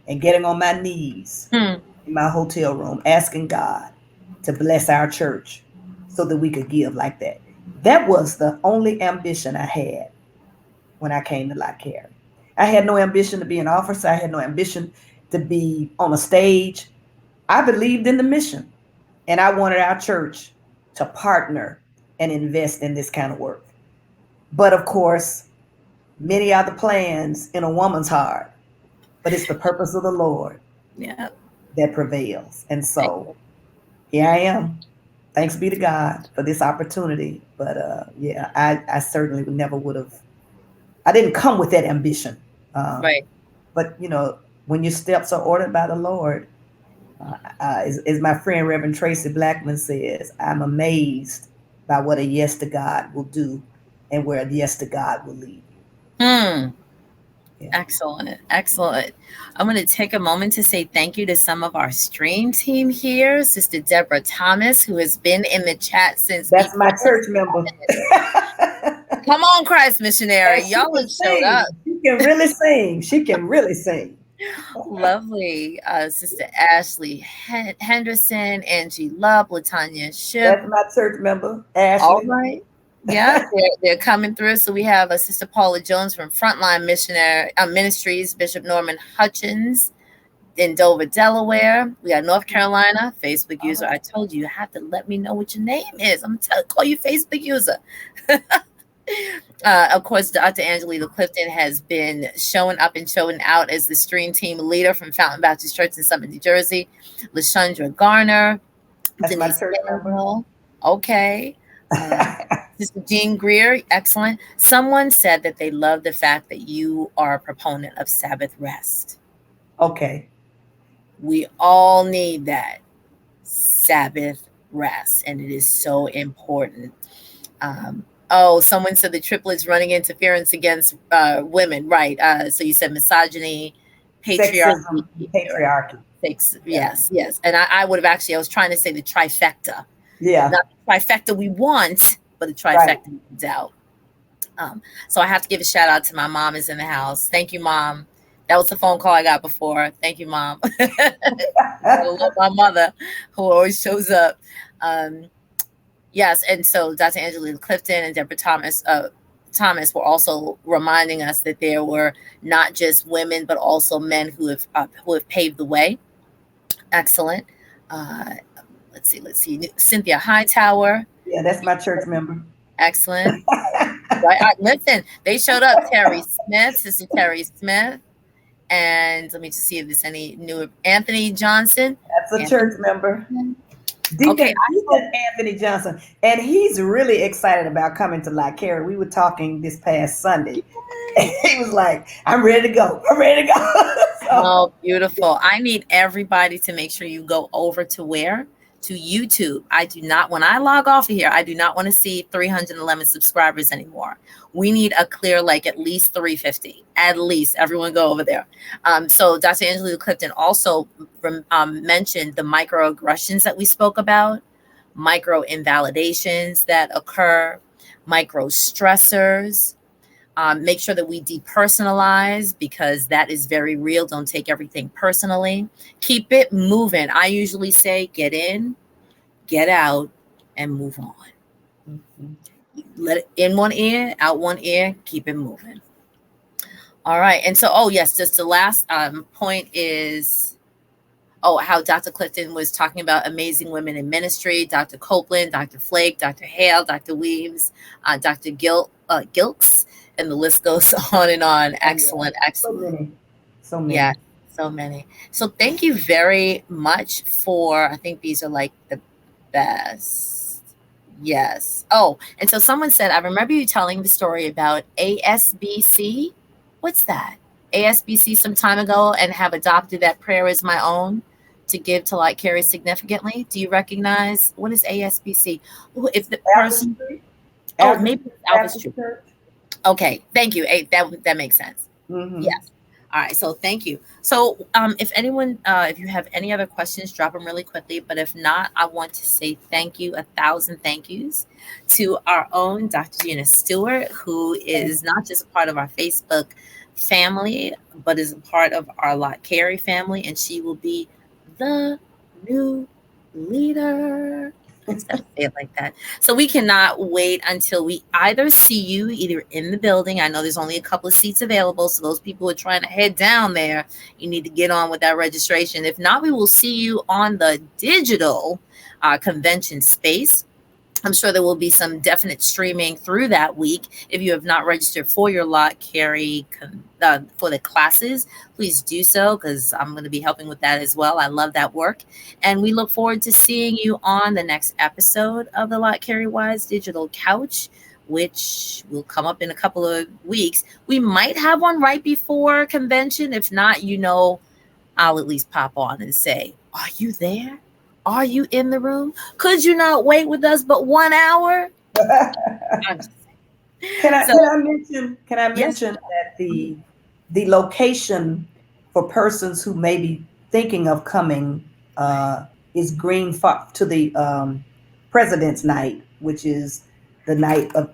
Speaker 2: and getting on my knees in my hotel room, asking God to bless our church so that we could give like that. That was the only ambition I had when I came to Lott Carey. I had no ambition to be an officer. I had no ambition to be on a stage. I believed in the mission, and I wanted our church to partner and invest in this kind of work. But of course, many are the plans in a woman's heart, but it's the purpose of the Lord
Speaker 1: Yeah.
Speaker 2: that prevails. And so here I am. Thanks be to God for this opportunity. But yeah, I certainly never would have, I didn't come with that ambition.
Speaker 1: Right.
Speaker 2: But, when your steps are ordered by the Lord, as my friend Reverend Tracy Blackman says, I'm amazed by what a yes to God will do and where a yes to God will lead
Speaker 1: Hmm.
Speaker 2: you. Yeah.
Speaker 1: Excellent. Excellent. I'm going to take a moment to say thank you to some of our stream team here. Sister Deborah Thomas, who has been in the chat since
Speaker 2: That's my
Speaker 1: before.
Speaker 2: church member.
Speaker 1: Come on, Christ missionary.
Speaker 2: And she
Speaker 1: Y'all
Speaker 2: can
Speaker 1: have showed up.
Speaker 2: sing. She can really sing. She can really sing.
Speaker 1: Lovely. Sister Ashley Henderson, Angie Love, Latanya Ship.
Speaker 2: That's my church member,
Speaker 1: All
Speaker 2: Ashley.
Speaker 1: right. Yeah, they're coming through. So we have a Sister Paula Jones from Frontline Missionary Ministries, Bishop Norman Hutchins in Dover, Delaware. We got North Carolina, Facebook user. I told you, you have to let me know what your name is. I'm going to call you Facebook user. Of course, Dr. Angelina Clifton has been showing up and showing out as the stream team leader from Fountain Baptist Church in Summit, New Jersey. LaShundra Garner.
Speaker 2: That's my
Speaker 1: Denise
Speaker 2: church member.
Speaker 1: Daniel. Okay. Sister Jean Greer, excellent. Someone said that they love the fact that you are a proponent of Sabbath rest.
Speaker 2: Okay.
Speaker 1: We all need that Sabbath rest, and it is so important. Someone said the triplets running interference against women, right? So you said misogyny, patriarchy.
Speaker 2: Sexism, patriarchy.
Speaker 1: Yes, yes. And I would have I was trying to say the trifecta.
Speaker 2: Yeah.
Speaker 1: Not the trifecta we want, but the trifecta
Speaker 2: Right.
Speaker 1: we doubt. So I have to give a shout out to my mom is in the house. Thank you, Mom. That was the phone call I got before. Thank you, Mom. I love my mother who always shows up. Yes, and so Dr. Angelina Clifton and Deborah Thomas were also reminding us that there were not just women, but also men who have paved the way. Excellent. Let's see. Cynthia Hightower.
Speaker 2: Yeah, that's my church member.
Speaker 1: Excellent. Listen, they showed up. Terry Smith, Sister Terry Smith. And let me just see if there's any new. Anthony Johnson.
Speaker 2: That's a church member.
Speaker 1: Okay,
Speaker 2: Deacon Anthony Johnson. And he's really excited about coming to Lott Carey. We were talking this past Sunday. And he was like, I'm ready to go. I'm ready to go.
Speaker 1: Oh, beautiful. I need everybody to make sure you go over to where? to YouTube. I do not, when I log off of here, I do not want to see 311 subscribers anymore. We need a clear, like at least 350. At least everyone go over there. So Dr. Angela Clifton also mentioned the microaggressions that we spoke about, micro invalidations that occur, micro stressors. Make sure that we depersonalize because that is very real. Don't take everything personally. Keep it moving. I usually say get in, get out, and move on. Let it in one ear, out one ear, keep it moving. All right. And so, oh, yes, just the last point is, how Dr. Clifton was talking about amazing women in ministry, Dr. Copeland, Dr. Flake, Dr. Hale, Dr. Weems, Dr. Gilks, and the list goes on and on. Excellent, excellent.
Speaker 2: So many.
Speaker 1: Yeah, so many. So thank you very much for, I think these are like the best. Yes. Oh, and so someone said, I remember you telling the story about ASBC. What's that? ASBC some time ago and have adopted that prayer as my own to give to Lott Careys significantly. Do you recognize what is ASBC? If the person, maybe it's Alpha Street. Okay, thank you. That makes sense.
Speaker 2: Mm-hmm.
Speaker 1: Yes. All right. So thank you. So if anyone, if you have any other questions, drop them really quickly. But if not, I want to say thank you, 1,000 thank yous to our own Dr. Gina Stewart, who is not just a part of our Facebook family, but is a part of our Lott Carey family, and she will be the new leader. Instead of say it like that. So we cannot wait until we either see you either in the building. I know there's only a couple of seats available, so those people who are trying to head down there, you need to get on with that registration. If not, we will see you on the digital convention space. I'm sure there will be some definite streaming through that week. If you have not registered for your Lott Carey for the classes, please do so because I'm going to be helping with that as well. I love that work. And we look forward to seeing you on the next episode of the Lott Carey Wise Digital Couch, which will come up in a couple of weeks. We might have one right before convention. If not, I'll at least pop on and say, are you there? Are you in the room? Could you not wait with us but 1 hour?
Speaker 2: Can I mention
Speaker 1: Yes.
Speaker 2: that the location for persons who may be thinking of coming is to the President's Night, which is the night of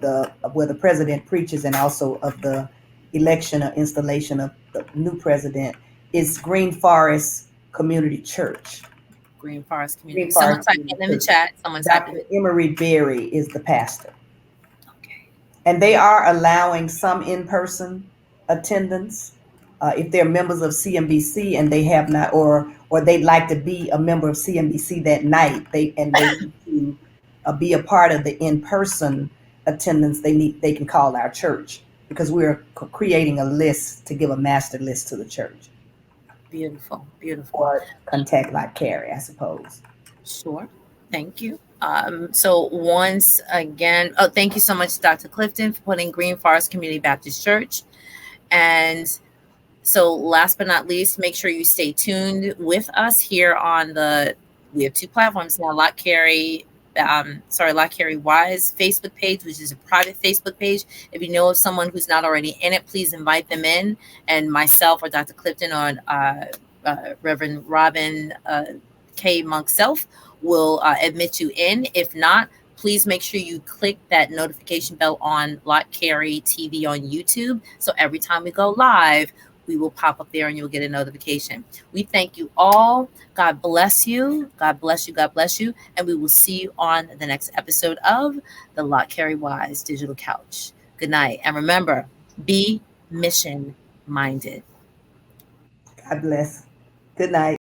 Speaker 2: where the president preaches, and also of the election or installation of the new president, is Green Forest Community Church.
Speaker 1: Green Forest Community. Someone type it in the chat. Someone type it.
Speaker 2: Emery Berry is the pastor.
Speaker 1: Okay.
Speaker 2: And they are allowing some in-person attendance. If they're members of CMBC and they have not, or they'd like to be a member of CMBC that night, they need to be a part of the in-person attendance, they can call our church, because we're creating a list to give a master list to the church.
Speaker 1: Beautiful, beautiful.
Speaker 2: Or contact Lott Carey, I suppose.
Speaker 1: Sure. Thank you. So once again, thank you so much, Dr. Clifton, for putting Green Forest Community Baptist Church. And so last but not least, make sure you stay tuned with us here on we have 2 platforms now, Lott Carey Wise Facebook page, which is a private Facebook page. If you know of someone who's not already in it, please invite them in. And myself or Dr. Clifton or Reverend Robin K. Monk Self will admit you in. If not, please make sure you click that notification bell on Lott Carey TV on YouTube. So every time we go live, we will pop up there and you'll get a notification. We thank you all. God bless you. God bless you. God bless you. And we will see you on the next episode of the Lott Carey Wise Digital Couch. Good night. And remember, be mission minded.
Speaker 2: God bless. Good night.